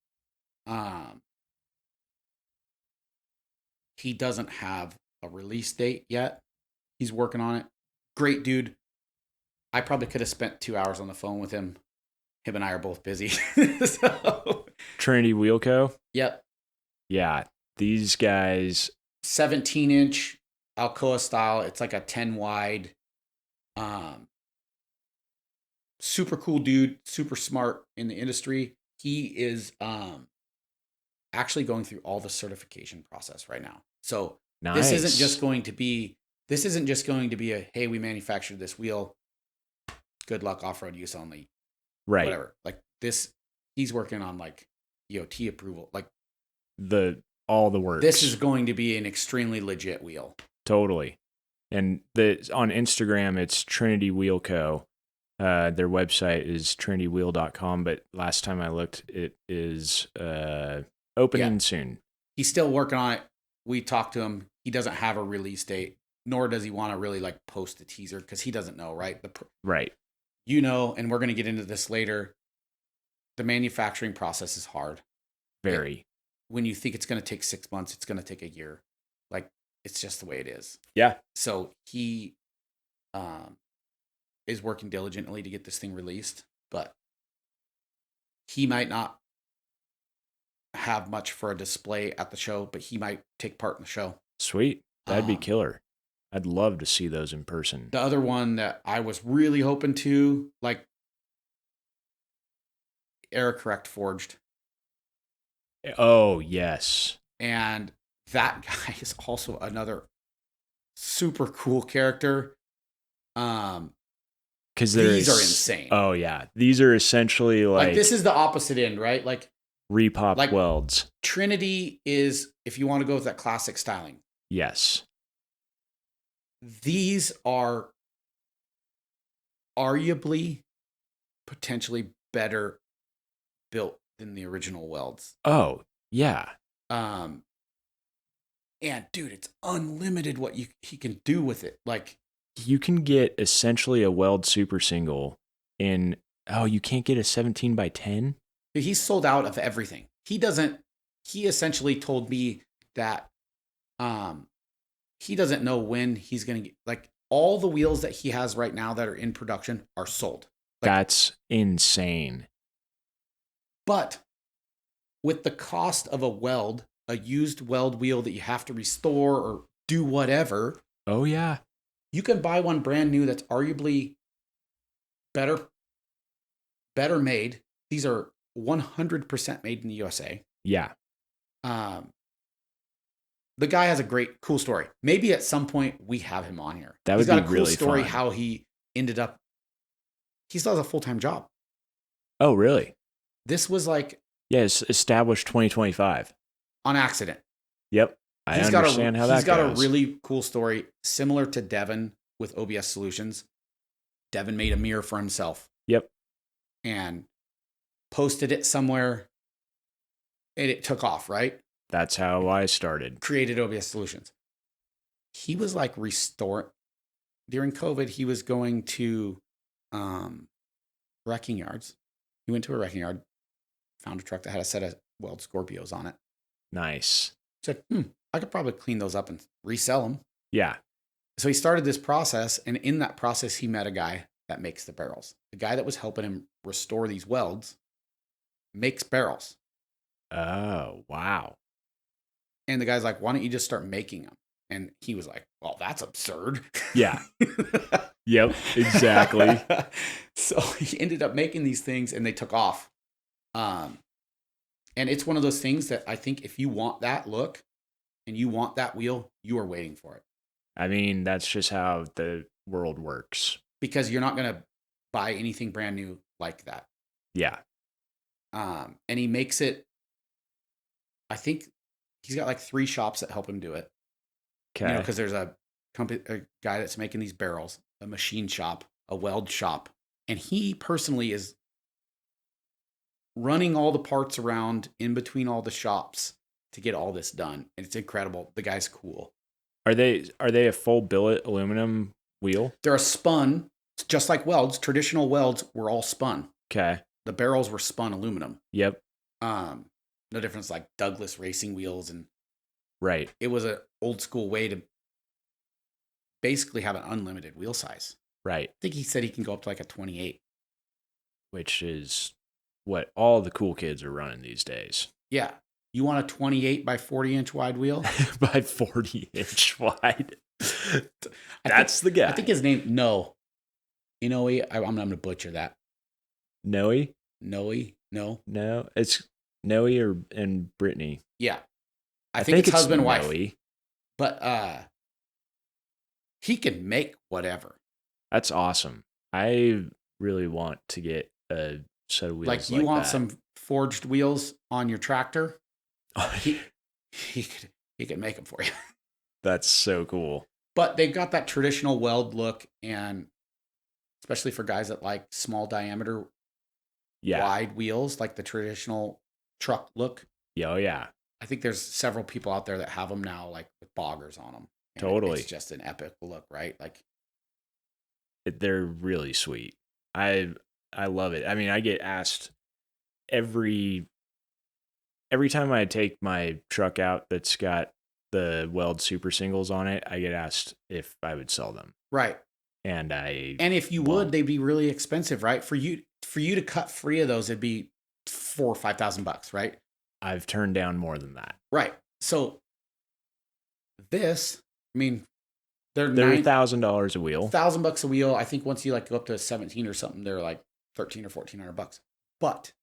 He doesn't have a release date yet. He's working on it. Great dude. I probably could have spent 2 hours on the phone with him. Him and I are both busy. So. Trinity Wheel Co. Yep. Yeah. These guys. 17-inch Alcoa style. It's like a 10 wide. Super cool dude. Super smart in the industry. He is actually going through all the certification process right now. So This isn't just going to be a, hey, we manufactured this wheel. Good luck, off-road use only. Right. Whatever. Like this, he's working on like EOT approval. Like all the works. This is going to be an extremely legit wheel. Totally. And on Instagram, it's Trinity Wheel Co. Their website is trinitywheel.com, but last time I looked, it is opening soon. He's still working on it. We talked to him. He doesn't have a release date, nor does he want to really like post a teaser because he doesn't know, right? Right. And we're going to get into this later. The manufacturing process is hard. Very. When you think it's going to take 6 months, it's going to take a year. Like it's just the way it is. Yeah. So he is working diligently to get this thing released, but he might not have much for a display at the show, but he might take part in the show. Sweet. That'd be killer. I'd love to see those in person. The other one that I was really hoping to, like, Error Correct Forged. Oh, yes. And that guy is also another super cool character. Because these are insane. Oh, yeah. These are essentially like... this is the opposite end, right? Like, Repop like welds. Trinity is, if you want to go with that classic styling. Yes. These are arguably potentially better built than the original welds. Oh, yeah. And dude, it's unlimited what he can do with it. Like, you can get essentially a weld super single in, you can't get a 17 by 10? he's sold out of everything. He essentially told me that he doesn't know when he's going to get, like, all the wheels that he has right now that are in production are sold. Like, that's insane. But with the cost of a used weld wheel that you have to restore or do whatever. Oh, yeah. You can buy one brand new that's arguably better made. These are 100% made in the USA. Yeah. The guy has a cool story. Maybe at some point we have him on here. That would be really fun. He's got a cool story how he ended up. He still has a full-time job. Oh, really? This was like... Yeah, it's established 2025. On accident. Yep. I understand how that goes. He's got a really cool story, similar to Devin with OBS Solutions. Devin made a mirror for himself. Yep. And posted it somewhere, and it took off, right? That's how I started. Created OBS Solutions. He was like during COVID, he was going to wrecking yards. He went to a wrecking yard, found a truck that had a set of Weld Scorpios on it. Nice. Said, I could probably clean those up and resell them. Yeah. So he started this process, and in that process, he met a guy that makes the barrels. The guy that was helping him restore these welds makes barrels. Oh, wow. And the guy's like, why don't you just start making them? And he was like, well, that's absurd. Yeah. Yep, exactly. So he ended up making these things, and they took off. And it's one of those things that I think if you want that look and you want that wheel, you are waiting for it. I mean, that's just how the world works. Because you're not going to buy anything brand new like that. Yeah. And he makes it, I think he's got like 3 shops that help him do it. Okay. Because there's a guy that's making these barrels, a machine shop, a weld shop. And he personally is running all the parts around in between all the shops to get all this done. And it's incredible. The guy's cool. Are they a full billet aluminum wheel? They're a spun, just like welds. Traditional welds were all spun. Okay. The barrels were spun aluminum. Yep. No difference like Douglas racing wheels, and right. It was an old school way to basically have an unlimited wheel size. Right. I think he said he can go up to like a 28, which is what all the cool kids are running these days. Yeah. You want a 28 by 40 inch wide wheel? By 40 inch wide. That's the guy. I think his name, No. Inoue. I'm going to butcher that. Noe? No. No. It's Noe and Brittany. Yeah. I think it's husband, wife. Noe. But he can make whatever. That's awesome. I really want to get a set of wheels like you want some forged wheels on your tractor? he could make them for you. That's so cool. But they've got that traditional weld look, and especially for guys that like small diameter, wide wheels, like the traditional truck look. Oh, yeah. I think there's several people out there that have them now, like with boggers on them. Totally. It's just an epic look, right? Like they're really sweet. I love it. I mean, I get asked every time I take my truck out that's got the Weld Super Singles on it, I get asked if I would sell them. Right. And if you would, they'd be really expensive, right? For you to cut free of those, it'd be $4,000 or $5,000, right? I've turned down more than that. Right. So this, I mean, they're $1,000 a wheel. $1,000 a wheel. I think once you like go up to 17 or something, they're like $1,300 or $1,400. But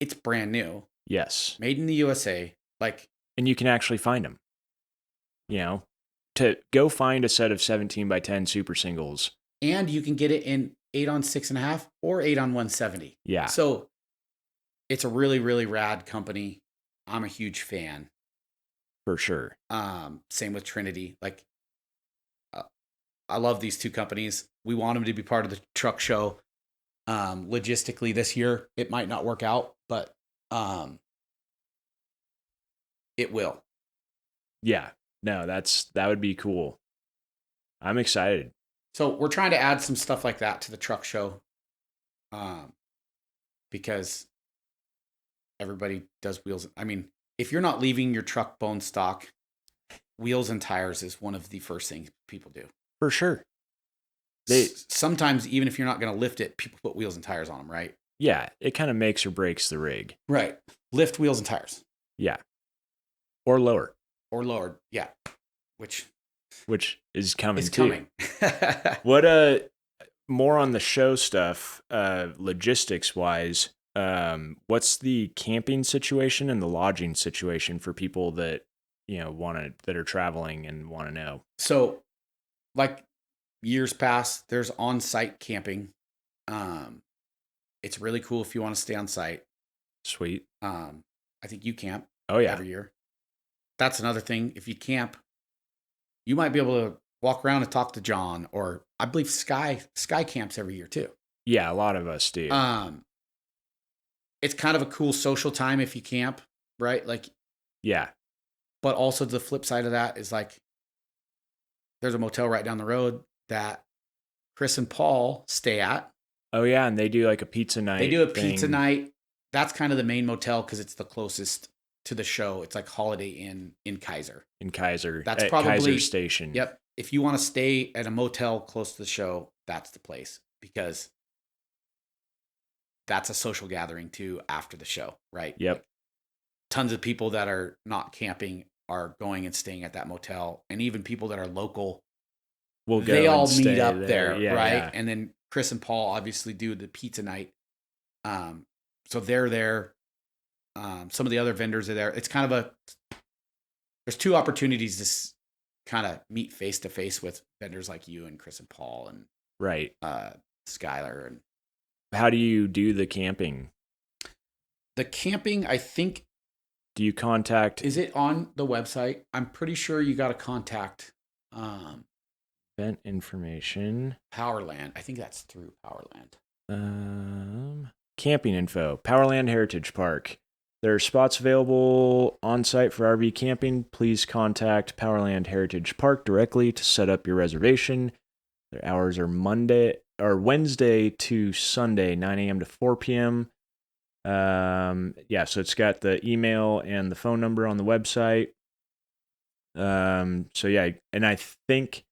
it's brand new. Yes. Made in the USA. And you can actually find them. You know, to go find a set of 17 by 10 Super Singles. And you can get it in 8 on 6.5 or 8 on 170. Yeah. So it's a really, really rad company. I'm a huge fan. For sure. Same with Trinity. Like, I love these two companies. We want them to be part of the truck show. Logistically this year, it might not work out, but it will. Yeah. No, that would be cool. I'm excited. So we're trying to add some stuff like that to the truck show. Because everybody does wheels. I mean, if you're not leaving your truck bone stock, wheels and tires is one of the first things people do. For sure. Sometimes, even if you're not going to lift it, people put wheels and tires on them, right? Yeah, it kind of makes or breaks the rig. Right. Lift wheels and tires. Yeah. Or lower. Or lower. Yeah. Which is coming is too. Coming. What more on the show stuff, logistics wise, what's the camping situation and the lodging situation for people that, that are traveling and want to know? So, like years past, there's on-site camping. It's really cool if you want to stay on site. Sweet. I think you camp. Oh yeah. Every year. That's another thing. If you camp, you might be able to walk around and talk to John, or I believe Sky camps every year too. Yeah, a lot of us do. It's kind of a cool social time if you camp, right? Like, yeah. But also the flip side of that is like, there's a motel right down the road that Chris and Paul stay at. Oh yeah, and they do like a pizza night. They do a pizza night. That's kind of the main motel because it's the closest to the show. It's like Holiday Inn in Kaiser. That's probably Kaiser Station. Yep. If you want to stay at a motel close to the show, that's the place because that's a social gathering too after the show, right? Yep. Like, tons of people that are not camping are going and staying at that motel, and even people that are local, they all meet up there, yeah, right? Yeah. And then Chris and Paul obviously do the pizza night. So they're there. Some of the other vendors are there. It's kind of there's two opportunities to kind of meet face to face with vendors like you and Chris and Paul and right. Skylar. And how do you do the camping? The camping, I think. Do you contact? Is it on the website? I'm pretty sure you got to contact. Event information. Powerland. I think that's through Powerland. Camping info. Powerland Heritage Park. There are spots available on site for RV camping. Please contact Powerland Heritage Park directly to set up your reservation. Their hours are Wednesday to Sunday, 9 a.m. to 4 p.m. So it's got the email and the phone number on the website. So yeah, and I think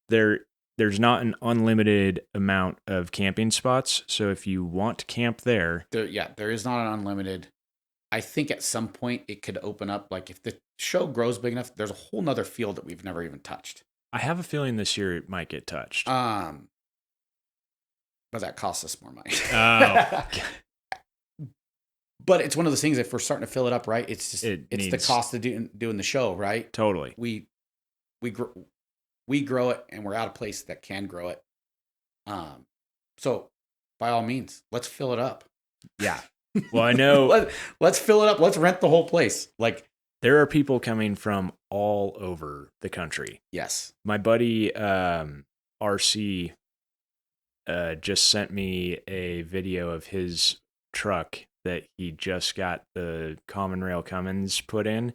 there's not an unlimited amount of camping spots. So if you want to camp there is not an unlimited. I think at some point it could open up. Like if the show grows big enough, there's a whole nother field that we've never even touched. I have a feeling this year it might get touched. But that costs us more money. Oh. But it's one of those things. If we're starting to fill it up, right? It's just it's the cost of doing the show, right? Totally. We grow it, and we're out of place that can grow it. So by all means, let's fill it up. Yeah. Well, I know. Let's fill it up. Let's rent the whole place. Like there are people coming from all over the country. Yes. My buddy RC just sent me a video of his truck that he just got the Common Rail Cummins put in,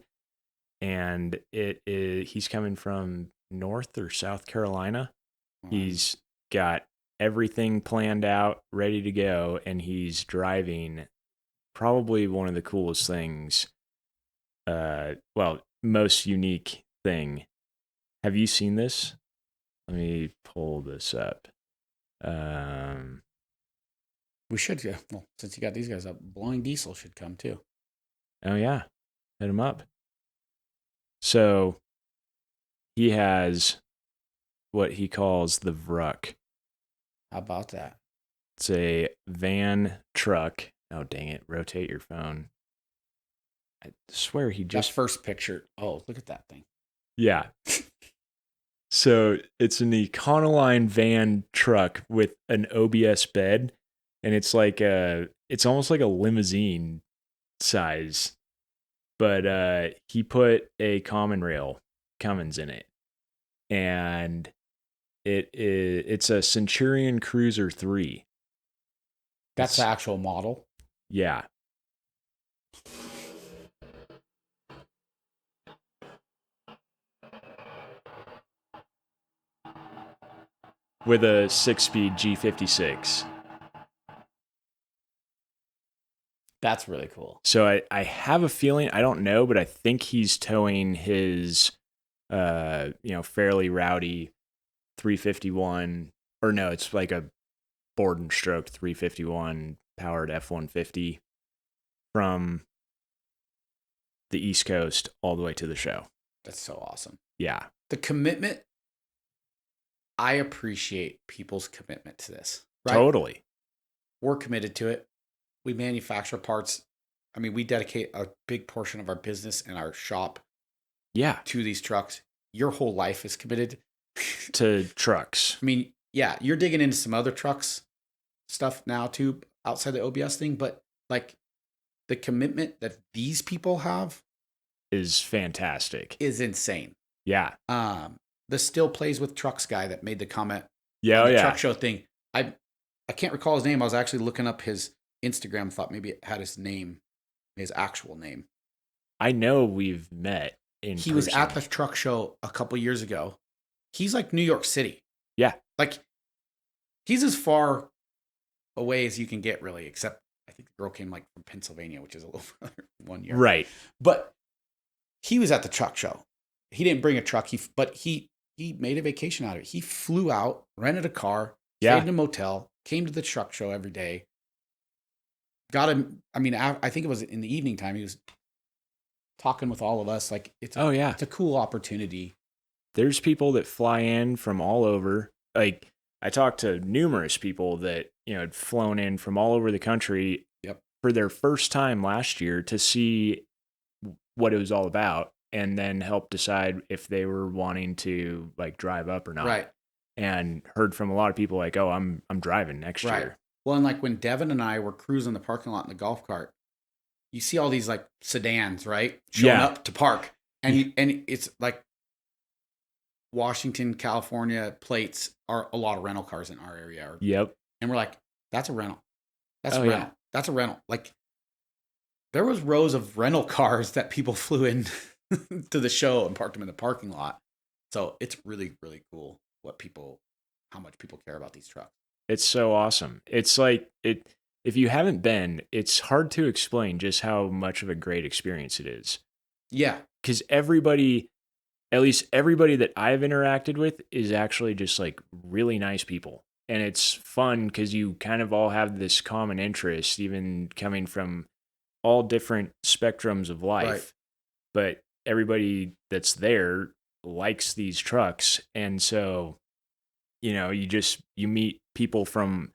and he's coming from North or South Carolina. He's got everything planned out, ready to go, and he's driving probably one of the coolest things, most unique thing. Have you seen this? Let me pull this up. We should, yeah. Well, since you got these guys up, Blowing Diesel should come too. Oh yeah, hit him up. So he has what he calls the Vruck. How about that? It's a van truck. Oh, dang it. Rotate your phone. I swear he just... That first picture. Oh, look at that thing. Yeah. So it's an Econoline van truck with an OBS bed. And it's like it's almost like a limousine size, but he put a common rail Cummins in it, and it's a Centurion Cruiser 3. That's the actual model. Yeah. With a 6-speed G56. That's really cool. So I have a feeling, I don't know, but I think he's towing his, fairly rowdy 351, or no, it's like a board and stroke 351 powered F-150 from the East Coast all the way to the show. That's so awesome. Yeah. The commitment, I appreciate people's commitment to this. Right? Totally. We're committed to it. We manufacture parts. I mean, we dedicate a big portion of our business and our shop to these trucks. Your whole life is committed to trucks. I mean, yeah, you're digging into some other trucks stuff now too, outside the OBS thing, but like the commitment that these people have is fantastic. Is insane. Yeah. The Still Plays with Trucks guy that made the comment on the truck show thing. I can't recall his name. I was actually looking up his Instagram, thought maybe it had his name, his actual name. I know we've met in He was at the truck show a couple years ago. He's like New York City. Yeah. Like he's as far away as you can get, really, except I think the girl came like from Pennsylvania, which is a little further 1 year. Right. But he was at the truck show. He didn't bring a truck, but he made a vacation out of it. He flew out, rented a car, stayed in a motel, came to the truck show every day. Got him. I mean, I think it was in the evening time. He was talking with all of us. Like, it's a cool opportunity. There's people that fly in from all over. Like, I talked to numerous people that, had flown in from all over the country for their first time last year to see what it was all about, and then help decide if they were wanting to like drive up or not. Right. And heard from a lot of people like, oh, I'm driving next year. Well, and like when Devin and I were cruising the parking lot in the golf cart, you see all these like sedans, right? Showing up to park. And it's like Washington, California plates are a lot of rental cars in our area. And we're like, that's a rental. That's a rental. Yeah. That's a rental. Like there was rows of rental cars that people flew in to the show and parked them in the parking lot. So it's really, really cool how much people care about these trucks. It's so awesome. It's like if you haven't been, it's hard to explain just how much of a great experience it is. Yeah. Because everybody, at least everybody that I've interacted with, is actually just like really nice people. And it's fun because you kind of all have this common interest, even coming from all different spectrums of life. Right. But everybody that's there likes these trucks. And so, you meet people from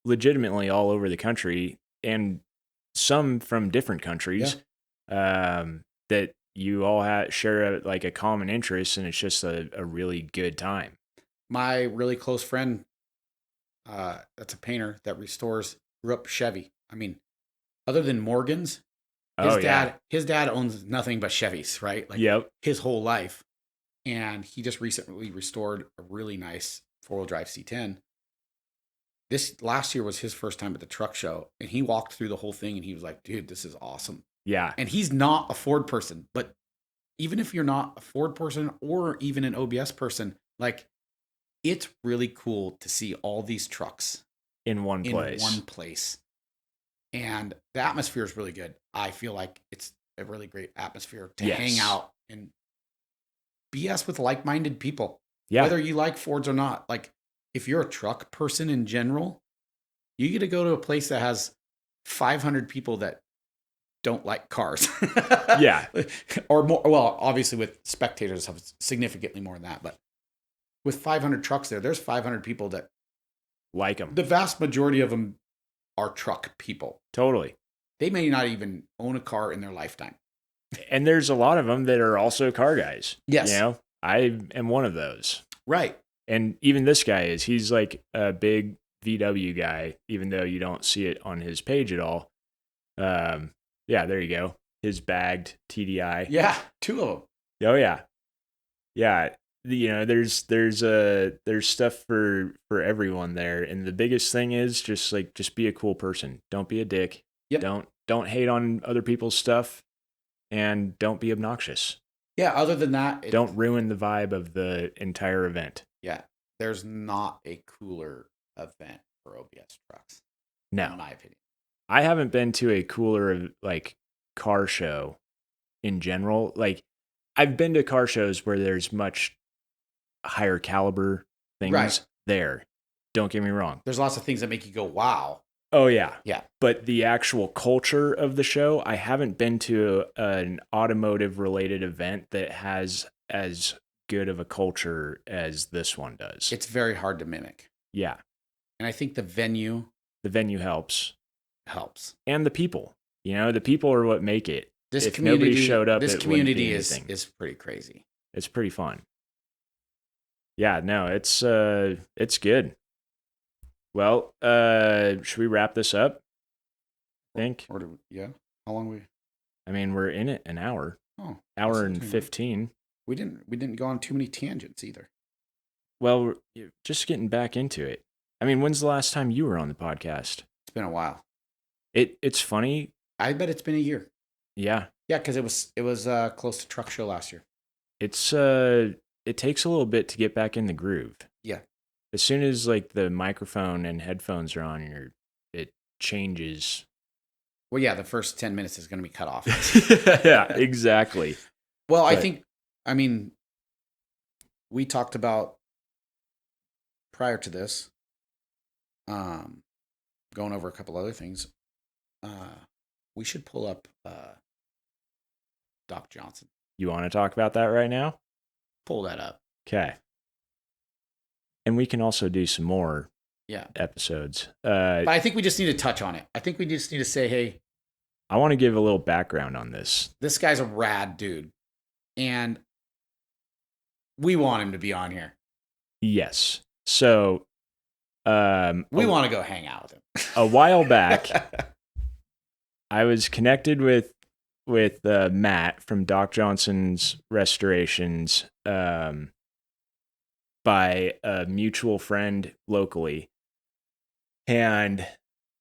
legitimately all over the country, and some from different countries, that you all share a common interest, and it's just a really good time. My really close friend, that's a painter that grew up Chevy. I mean, other than Morgan's, his dad owns nothing but Chevys, right? Like his whole life. And he just recently restored a really nice 4-wheel drive C10. This last year was his first time at the truck show, and he walked through the whole thing and he was like, dude, this is awesome. Yeah. And he's not a Ford person, but even if you're not a Ford person or even an OBS person, like it's really cool to see all these trucks in one place. And the atmosphere is really good. I feel like it's a really great atmosphere to hang out and BS with like-minded people. Yeah. Whether you like Fords or not. Like if you're a truck person in general, you get to go to a place that has 500 people that don't like cars. Yeah. Or more. Well, obviously with spectators have significantly more than that, but with 500 trucks there's 500 people that like them. The vast majority of them are truck people. Totally. They may not even own a car in their lifetime. And there's a lot of them that are also car guys. Yes. I am one of those. Right. And even this guy he's like a big VW guy, even though you don't see it on his page at all. Yeah, there you go. His bagged TDI. Yeah, 2 of them. Oh yeah. Yeah. There's stuff for everyone there. And the biggest thing is just be a cool person. Don't be a dick. Yep. Don't hate on other people's stuff, and don't be obnoxious. Yeah, other than that, don't ruin the vibe of the entire event. Yeah. There's not a cooler event for OBS trucks. No. In my opinion. I haven't been to a cooler like car show in general. Like I've been to car shows where there's much higher caliber things there. Don't get me wrong. There's lots of things that make you go, wow. Oh, yeah. Yeah. But the actual culture of the show, I haven't been to an automotive-related event that has as good of a culture as this one does. It's very hard to mimic. Yeah. And I think the venue helps. And the people. The people are what make it. If nobody showed up, this community is pretty crazy. It's pretty fun. Yeah, no, it's good. Well, should we wrap this up? I think. Yeah. How long I mean, we're in it an hour. Oh. Hour and 15. We didn't go on too many tangents either. Well, we're just getting back into it. I mean, when's the last time you were on the podcast? It's been a while. It's funny. I bet it's been a year. Yeah. Yeah, because it was close to Truck Show last year. It takes a little bit to get back in the groove. Yeah. As soon as like the microphone and headphones are on, it changes. Well, yeah, the first 10 minutes is going to be cut off. Yeah, exactly. Well, I mean, we talked about prior to this, going over a couple other things. We should pull up Doc Johnson. You want to talk about that right now? Pull that up. Okay. And we can also do some more episodes. But I think we just need to touch on it. I think we just need to say, hey. I want to give a little background on this. This guy's a rad dude. And we want him to be on here. Yes. So. We want to go hang out with him. A while back, I was connected with Matt from Doc Johnson's Restorations by a mutual friend locally. And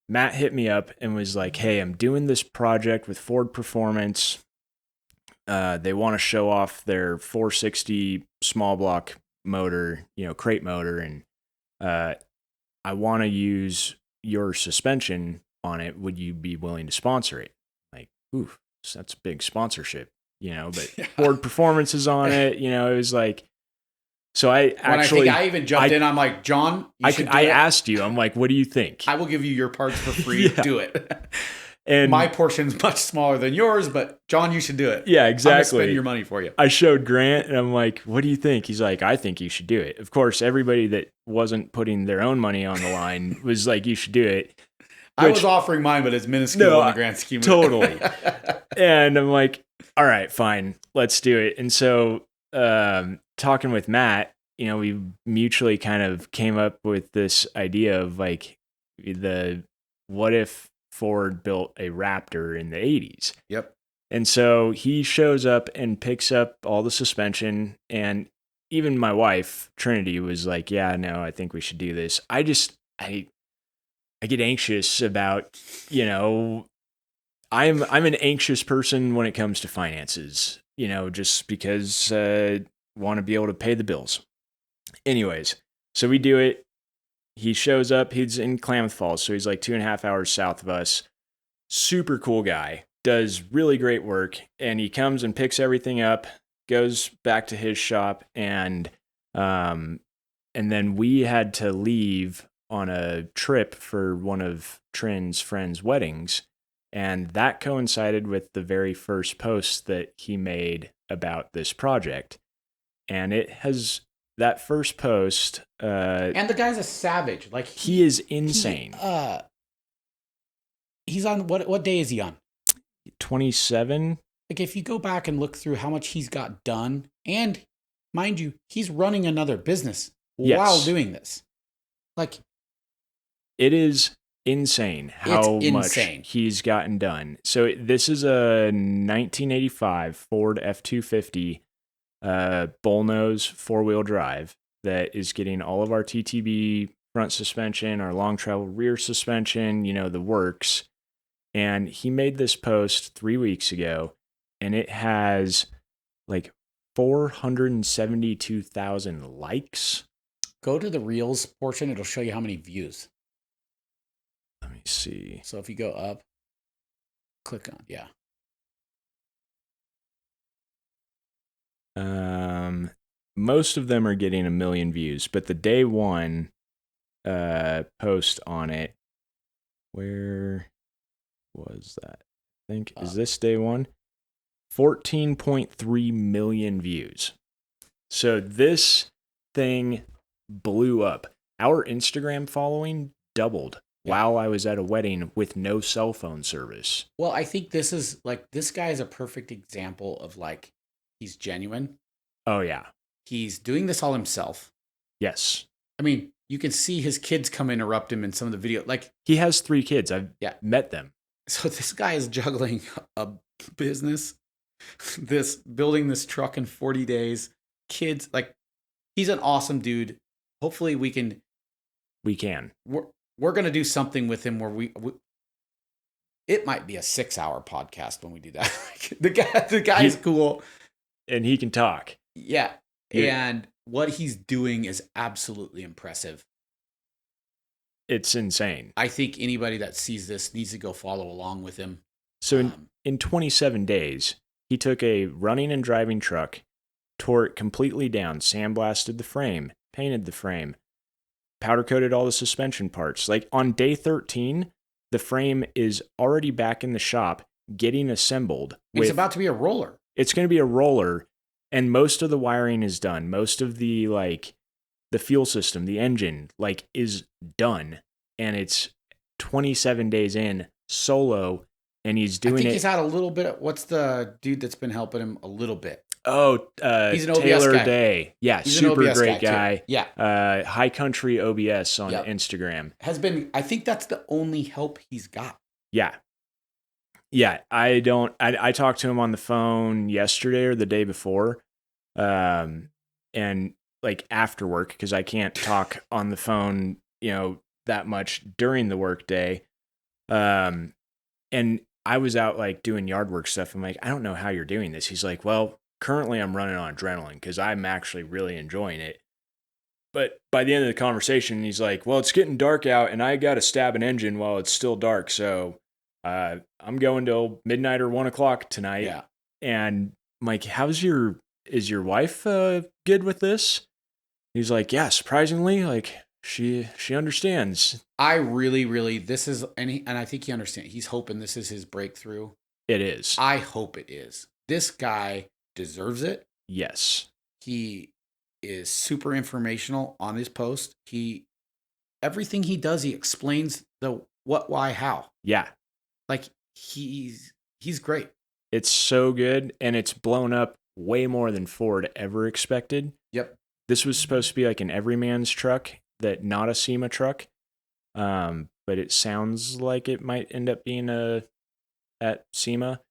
Matt hit me up and was like, hey, I'm doing this project with Ford Performance. They want to show off their 460 small block motor, crate motor. And I want to use your suspension on it. Would you be willing to sponsor it? Like, oof. So that's a big sponsorship, but Ford Performance is on it. It was like, so I even jumped in. I'm like, John, I asked you, I'm like, what do you think? I will give you your parts for free. Yeah. Do it. And my portion's much smaller than yours, but John, you should do it. Yeah, exactly. I'm gonna spend your money for you. I showed Grant and I'm like, what do you think? He's like, I think you should do it. Of course, everybody that wasn't putting their own money on the line was like, you should do it. I was offering mine, but it's minuscule in the grand scheme of it. Totally. And I'm like, all right, fine, let's do it. And so talking with Matt, we mutually kind of came up with this idea of like what if Ford built a Raptor in the 80s? Yep. And so he shows up and picks up all the suspension, and even my wife, Trinity, was like, yeah, no, I think we should do this. I get anxious about, I'm an anxious person when it comes to finances, just because want to be able to pay the bills. Anyways, so we do it. He shows up. He's in Klamath Falls, so he's like 2.5 hours south of us. Super cool guy. Does really great work. And he comes and picks everything up, goes back to his shop, and then we had to leave on a trip for one of Trin's friends' weddings. And that coincided with the very first post that he made about this project. And that first post. And the guy's a savage. Like he is insane. He's on, what day is he on? 27. Like if you go back and look through how much he's got done, and mind you, he's running another business while doing this. Like, it is insane how much he's gotten done. So this is a 1985 Ford F-250 bullnose 4-wheel drive that is getting all of our TTB front suspension, our long travel rear suspension, the works. And he made this post 3 weeks ago, and it has like 472,000 likes. Go to the Reels portion. It'll show you how many views. Let me see. So if you go up, click on, yeah. Most of them are getting 1 million views, but the day one post on it, where was that? I think, is this day one? 14.3 million views. So this thing blew up. Our Instagram following doubled while I was at a wedding with no cell phone service. Well, I think this guy is a perfect example of like, he's genuine. Oh, yeah. He's doing this all himself. Yes. I mean, you can see his kids come interrupt him in some of the video. Like, he has 3 kids. I've met them. So this guy is juggling a business, building this truck in 40 days, kids. Like, he's an awesome dude. Hopefully we can. We're going to do something with him where we it might be a 6-hour podcast when we do that. the guy is cool. And he can talk. Yeah. And what he's doing is absolutely impressive. It's insane. I think anybody that sees this needs to go follow along with him. So in 27 days, he took a running and driving truck, tore it completely down, sandblasted the frame, painted the frame, powder coated all the suspension parts. Like on day 13, the frame is already back in the shop getting assembled. It's about to be a roller. It's going to be a roller, and most of the wiring is done. Most of the the fuel system, the engine, is done, and it's 27 days in solo, and he's doing it. I think he's had a little bit. What's the dude that's been helping him a little bit? Oh, he's an Taylor OBS guy. Day. Yeah, he's super great guy. Yeah. High Country OBS on Instagram. I think that's the only help he's got. Yeah. Yeah, I talked to him on the phone yesterday or the day before. And after work, because I can't talk on the phone, that much during the work day. And I was out doing yard work stuff. I'm like, I don't know how you're doing this. He's like, well, currently I'm running on adrenaline because I'm actually really enjoying it. But by the end of the conversation, he's like, well, it's getting dark out and I got to stab an engine while it's still dark. So I'm going till midnight or 1 o'clock tonight. Yeah. And I'm like, is your wife good with this? He's like, yeah, surprisingly, she understands. I really, this is, and I think he understands. He's hoping this is his breakthrough. It is. I hope it is. This guy deserves it. Yes. He is super informational on his post. Everything he does, he explains the what, why, how. Yeah. He's great. It's so good, and it's blown up way more than Ford ever expected. Yep. This was supposed to be like an everyman's truck, not a SEMA truck. But it sounds like it might end up being at SEMA.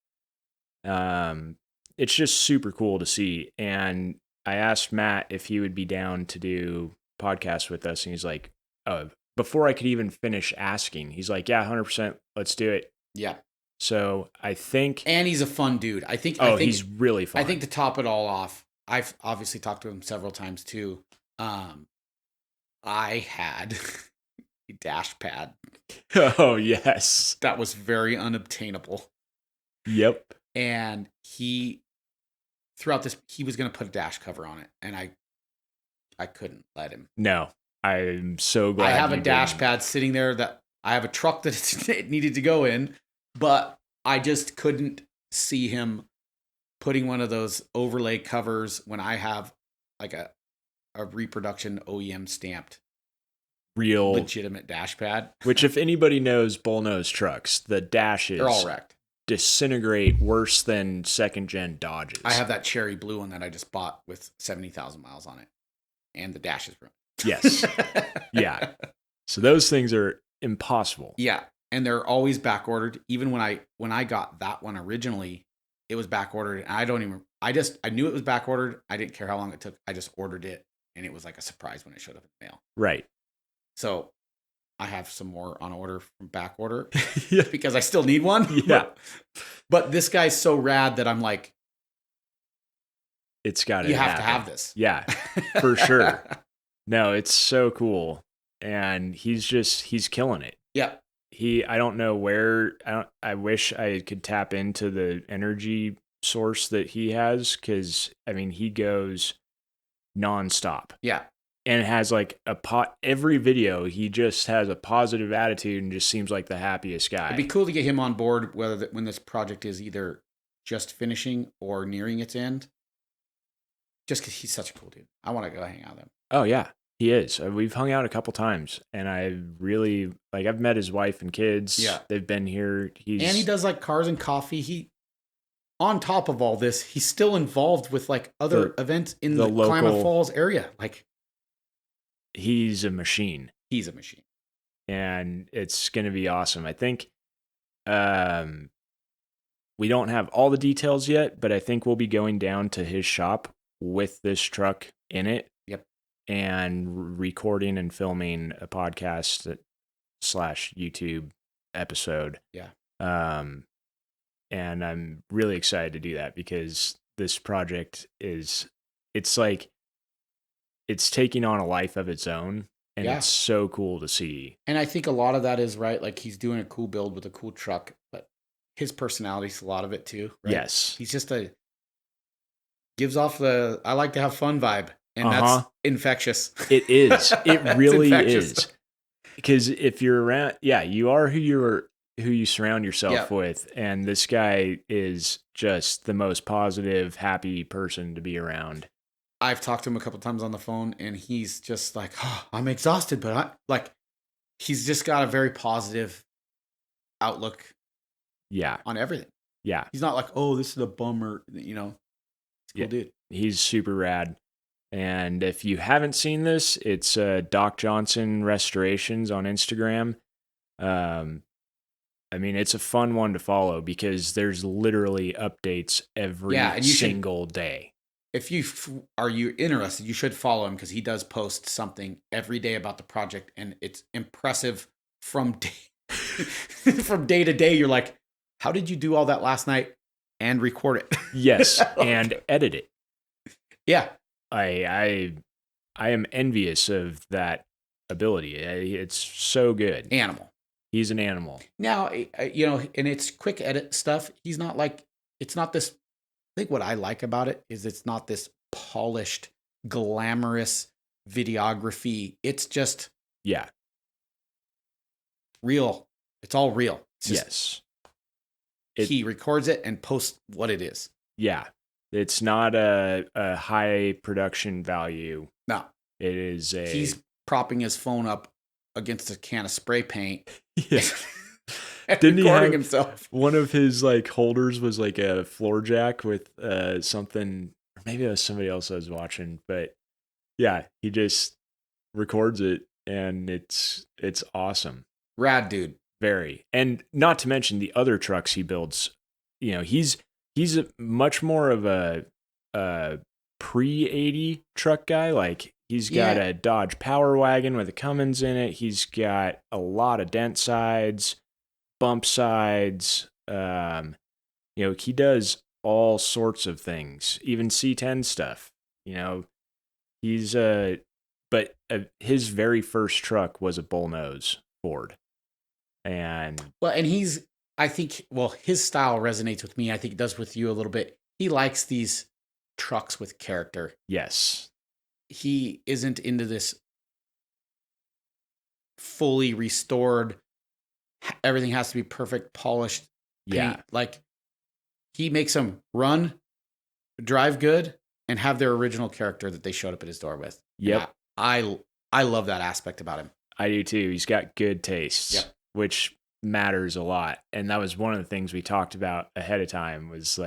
It's just super cool to see. And I asked Matt if he would be down to do podcasts with us, and he's like, oh, before I could even finish asking, he's like, yeah, 100%, let's do it. Yeah. So I think, and he's a fun dude. I think he's really fun. I think to top it all off, I've obviously talked to him several times too. I had a dash pad. Oh yes, that was very unobtainable. Yep. And throughout this, he was going to put a dash cover on it, and I couldn't let him. No, I'm so glad. I have a dash pad sitting there that I have a truck that it needed to go in, but I just couldn't see him putting one of those overlay covers when I have a reproduction OEM stamped real legitimate dash pad. Which, if anybody knows bullnose trucks, the dashes they're all wrecked. Disintegrate worse than second gen Dodges. I have that cherry blue one that I just bought with 70,000 miles on it, and the dash is ruined. Yes. Yeah. So those things are impossible. Yeah. And they're always back ordered. Even when I got that one originally, it was back ordered. And I knew it was back ordered. I didn't care how long it took. I just ordered it, and it was like a surprise when it showed up in the mail. Right. So I have some more on order from back order Yeah. because I still need one. Yeah. But this guy's so rad that I'm like, it's got to you have happen. to have this. Yeah, for sure. No, it's so cool. And he's killing it. Yeah. I don't know where, I wish I could tap into the energy source that he has. Cause I mean, he goes nonstop. Yeah. And it has like every video, he just has a positive attitude and just seems like the happiest guy. It'd be cool to get him on board, when this project is either just finishing or nearing its end. Just because he's such a cool dude. I want to go hang out with him. Oh, yeah, he is. We've hung out a couple times, and I really, I've met his wife and kids. Yeah. They've been here. And he does like cars and coffee. On top of all this, he's still involved with like other events in the local Klamath Falls area. Like, he's a machine. He's a machine. And it's going to be awesome. I think we don't have all the details yet, but I think we'll be going down to his shop with this truck in it. Yep. And recording and filming a podcast / YouTube episode. Yeah. And I'm really excited to do that because this project it's taking on a life of its own, and it's so cool to see. And I think a lot of that is right. Like, he's doing a cool build with a cool truck, but his personality's a lot of it too. Right? Yes. He's just gives off the I like to have fun vibe, and that's infectious. It is. It really is. Because if you're around, you are who you surround yourself with, and this guy is just the most positive, happy person to be around. I've talked to him a couple times on the phone, and he's just like, I'm exhausted, but he's just got a very positive outlook. Yeah. On everything. Yeah. He's not like, this is a bummer, He's a cool dude. He's super rad. And if you haven't seen this, it's Doc Johnson Restorations on Instagram. I mean, it's a fun one to follow because there's literally updates every single day. If you're interested, you should follow him because he does post something every day about the project, and it's impressive from day to day. You're like, how did you do all that last night and record it? Yes, and edit it. Yeah. I am envious of that ability. It's so good. Animal. He's an animal. Now, and it's quick edit stuff. He's not like, it's not this, I think what I like about it is it's not this polished, glamorous videography. It's just real. It's all real. It's just, he records it and posts what it is. Yeah. It's not a high production value. No. It is he's propping his phone up against a can of spray paint. Yeah. And didn't recording himself. One of his holders was like a floor jack with something, or maybe it was somebody else I was watching, but yeah, he just records it and it's awesome. Rad dude. Very. And not to mention the other trucks he builds. He's much more of a pre-80 truck guy. Like, he's got a Dodge Power Wagon with a Cummins in it. He's got a lot of dent sides, bump sides. He does all sorts of things, even C10 stuff. He's but his very first truck was a bullnose Ford. And I think, his style resonates with me. I think it does with you a little bit. He likes these trucks with character. Yes. He isn't into this fully restored, everything has to be perfect, polished paint. Yeah. Like, he makes them run, drive good, and have their original character that they showed up at his door with. Yep. I love that aspect about him. I do too. He's got good taste, which matters a lot. And that was one of the things we talked about ahead of time was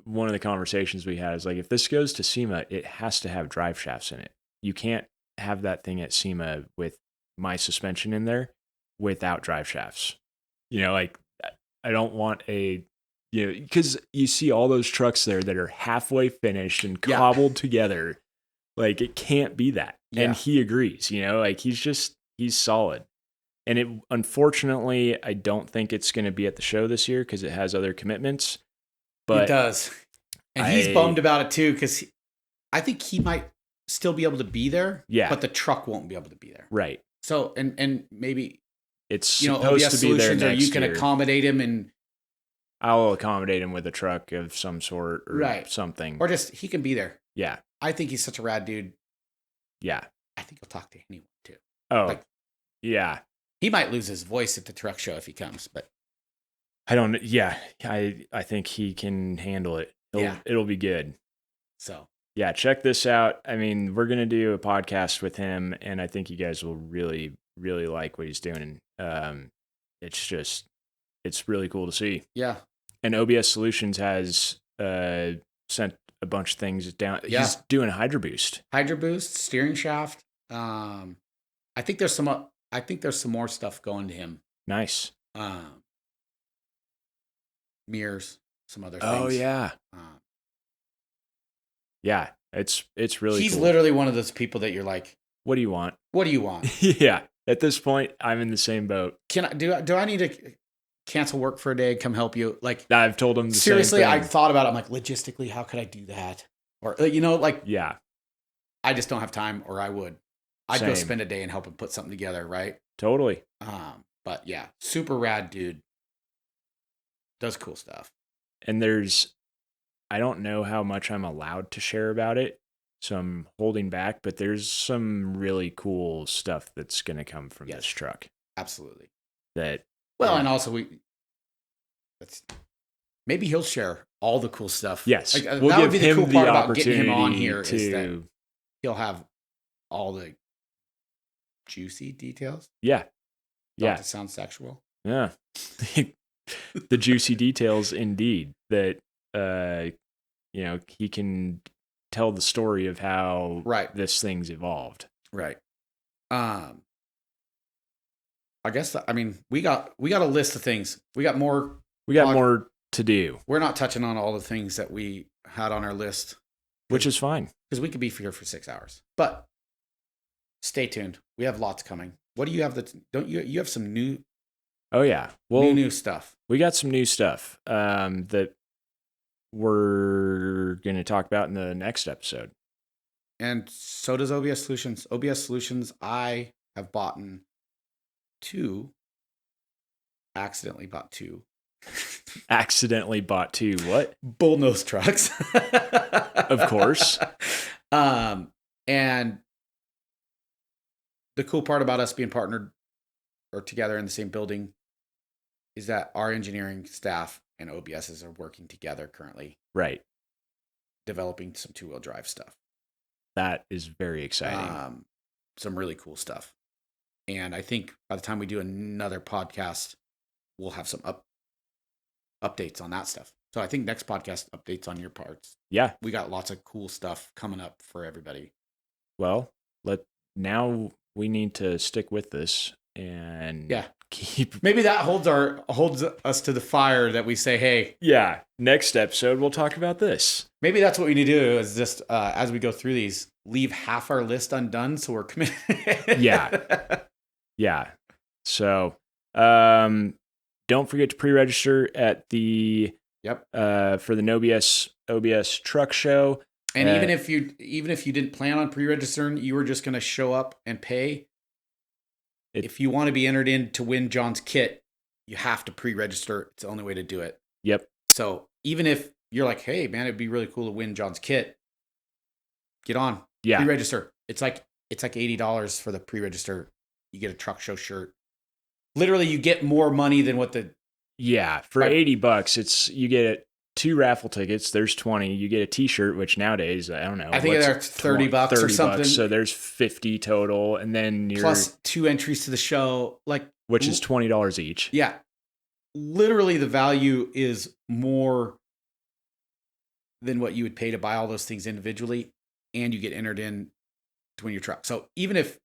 one of the conversations we had is if this goes to SEMA, it has to have drive shafts in it. You can't have that thing at SEMA with my suspension in there without drive shafts. Like I don't want because you see all those trucks there that are halfway finished and cobbled together. Like it can't be that. Yeah. And he agrees, like he's solid. And unfortunately, I don't think it's going to be at the show this year because it has other commitments. But it does. And he's bummed about it too because I think he might still be able to be there. Yeah. But the truck won't be able to be there. Right. So, and maybe it's supposed OBS to be there next year. You can accommodate him and I'll accommodate him with a truck of some sort or something. Or just he can be there. Yeah. I think he's such a rad dude. Yeah. I think he'll talk to anyone too. Oh, yeah. He might lose his voice at the truck show if he comes, but I think he can handle it. It'll be good. So yeah, check this out. I mean, we're going to do a podcast with him and I think you guys will really, really like what he's doing. It's really cool to see. Yeah. And OBS Solutions has sent a bunch of things down. Yeah. He's doing Hydro Boost, steering shaft. I think there's some more stuff going to him. Nice. Mirrors, some other things. Oh yeah. Yeah, it's really He's cool. literally one of those people that you're like, what do you want? What do you want? Yeah. At this point, I'm in the same boat. Do I need to cancel work for a day, come help you? Like I've told him the seriously, same thing. I thought about it. I'm like, logistically, how could I do that? Or yeah. I just don't have time, or I would. I'd go spend a day and help him put something together, right? Totally. But yeah, super rad dude. Does cool stuff. And I don't know how much I'm allowed to share about it, so I'm holding back, but there's some really cool stuff that's going to come from this truck. Absolutely. And also maybe he'll share all the cool stuff. Yes. That would be the cool part about getting him on here is that he'll have all the juicy details. Yeah. Not to sound sexual. Yeah. The juicy details indeed that he can tell the story of how this thing's evolved. Right. I guess we got a list of things. We got more to do. We're not touching on all the things that we had on our list, which is fine because we could be here for 6 hours. But stay tuned. We have lots coming. What do you have don't you have some new? Oh yeah. Well, new stuff. We got some new stuff that we're going to talk about in the next episode. And so does OBS Solutions. OBS Solutions, I have accidentally bought two. Accidentally bought two what? Bullnose trucks. Of course. And the cool part about us being partnered or together in the same building is that our engineering staff and OBSs are working together currently. Right. Developing some two-wheel drive stuff. That is very exciting. Some really cool stuff. And I think by the time we do another podcast, we'll have some updates on that stuff. So I think next podcast updates on your parts. Yeah. We got lots of cool stuff coming up for everybody. Well, now we need to stick with this and keep. Maybe that holds us to the fire that we say, hey. Yeah. Next episode, we'll talk about this. Maybe that's what we need to do is just, as we go through these, leave half our list undone so we're committed. Yeah. Yeah. So, don't forget to pre-register at the for the OBS truck show. And even if you didn't plan on pre-registering, you were just going to show up and pay. If you want to be entered in to win John's kit, you have to pre-register. It's the only way to do it. Yep. So even if you're like, hey man, it'd be really cool to win John's kit, get on. Yeah. Pre-register. It's like $80 for the pre-register. You get a truck show shirt. Literally, you get more money than what the. Yeah, for $80, you get 2 raffle tickets. There's 20. You get a T-shirt, which nowadays I don't know. I think they're $30 or something. So there's 50 total, and then plus 2 entries to the show, which is $20 each. Yeah, literally, the value is more than what you would pay to buy all those things individually, and you get entered in to win your truck. So even if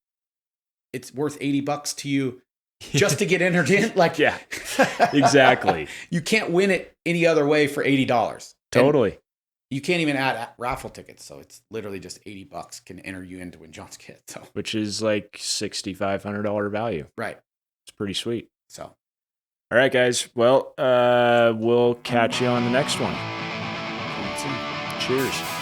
it's worth $80 to you just to get entered in, like, yeah, exactly. You can't win it any other way for $80. Totally. And you can't even add raffle tickets. So it's literally just $80 can enter you in to win John's kit. So, which is like $6,500 value. Right. It's pretty sweet. So, all right, guys. Well, we'll catch you on the next one. see you soon. Cheers.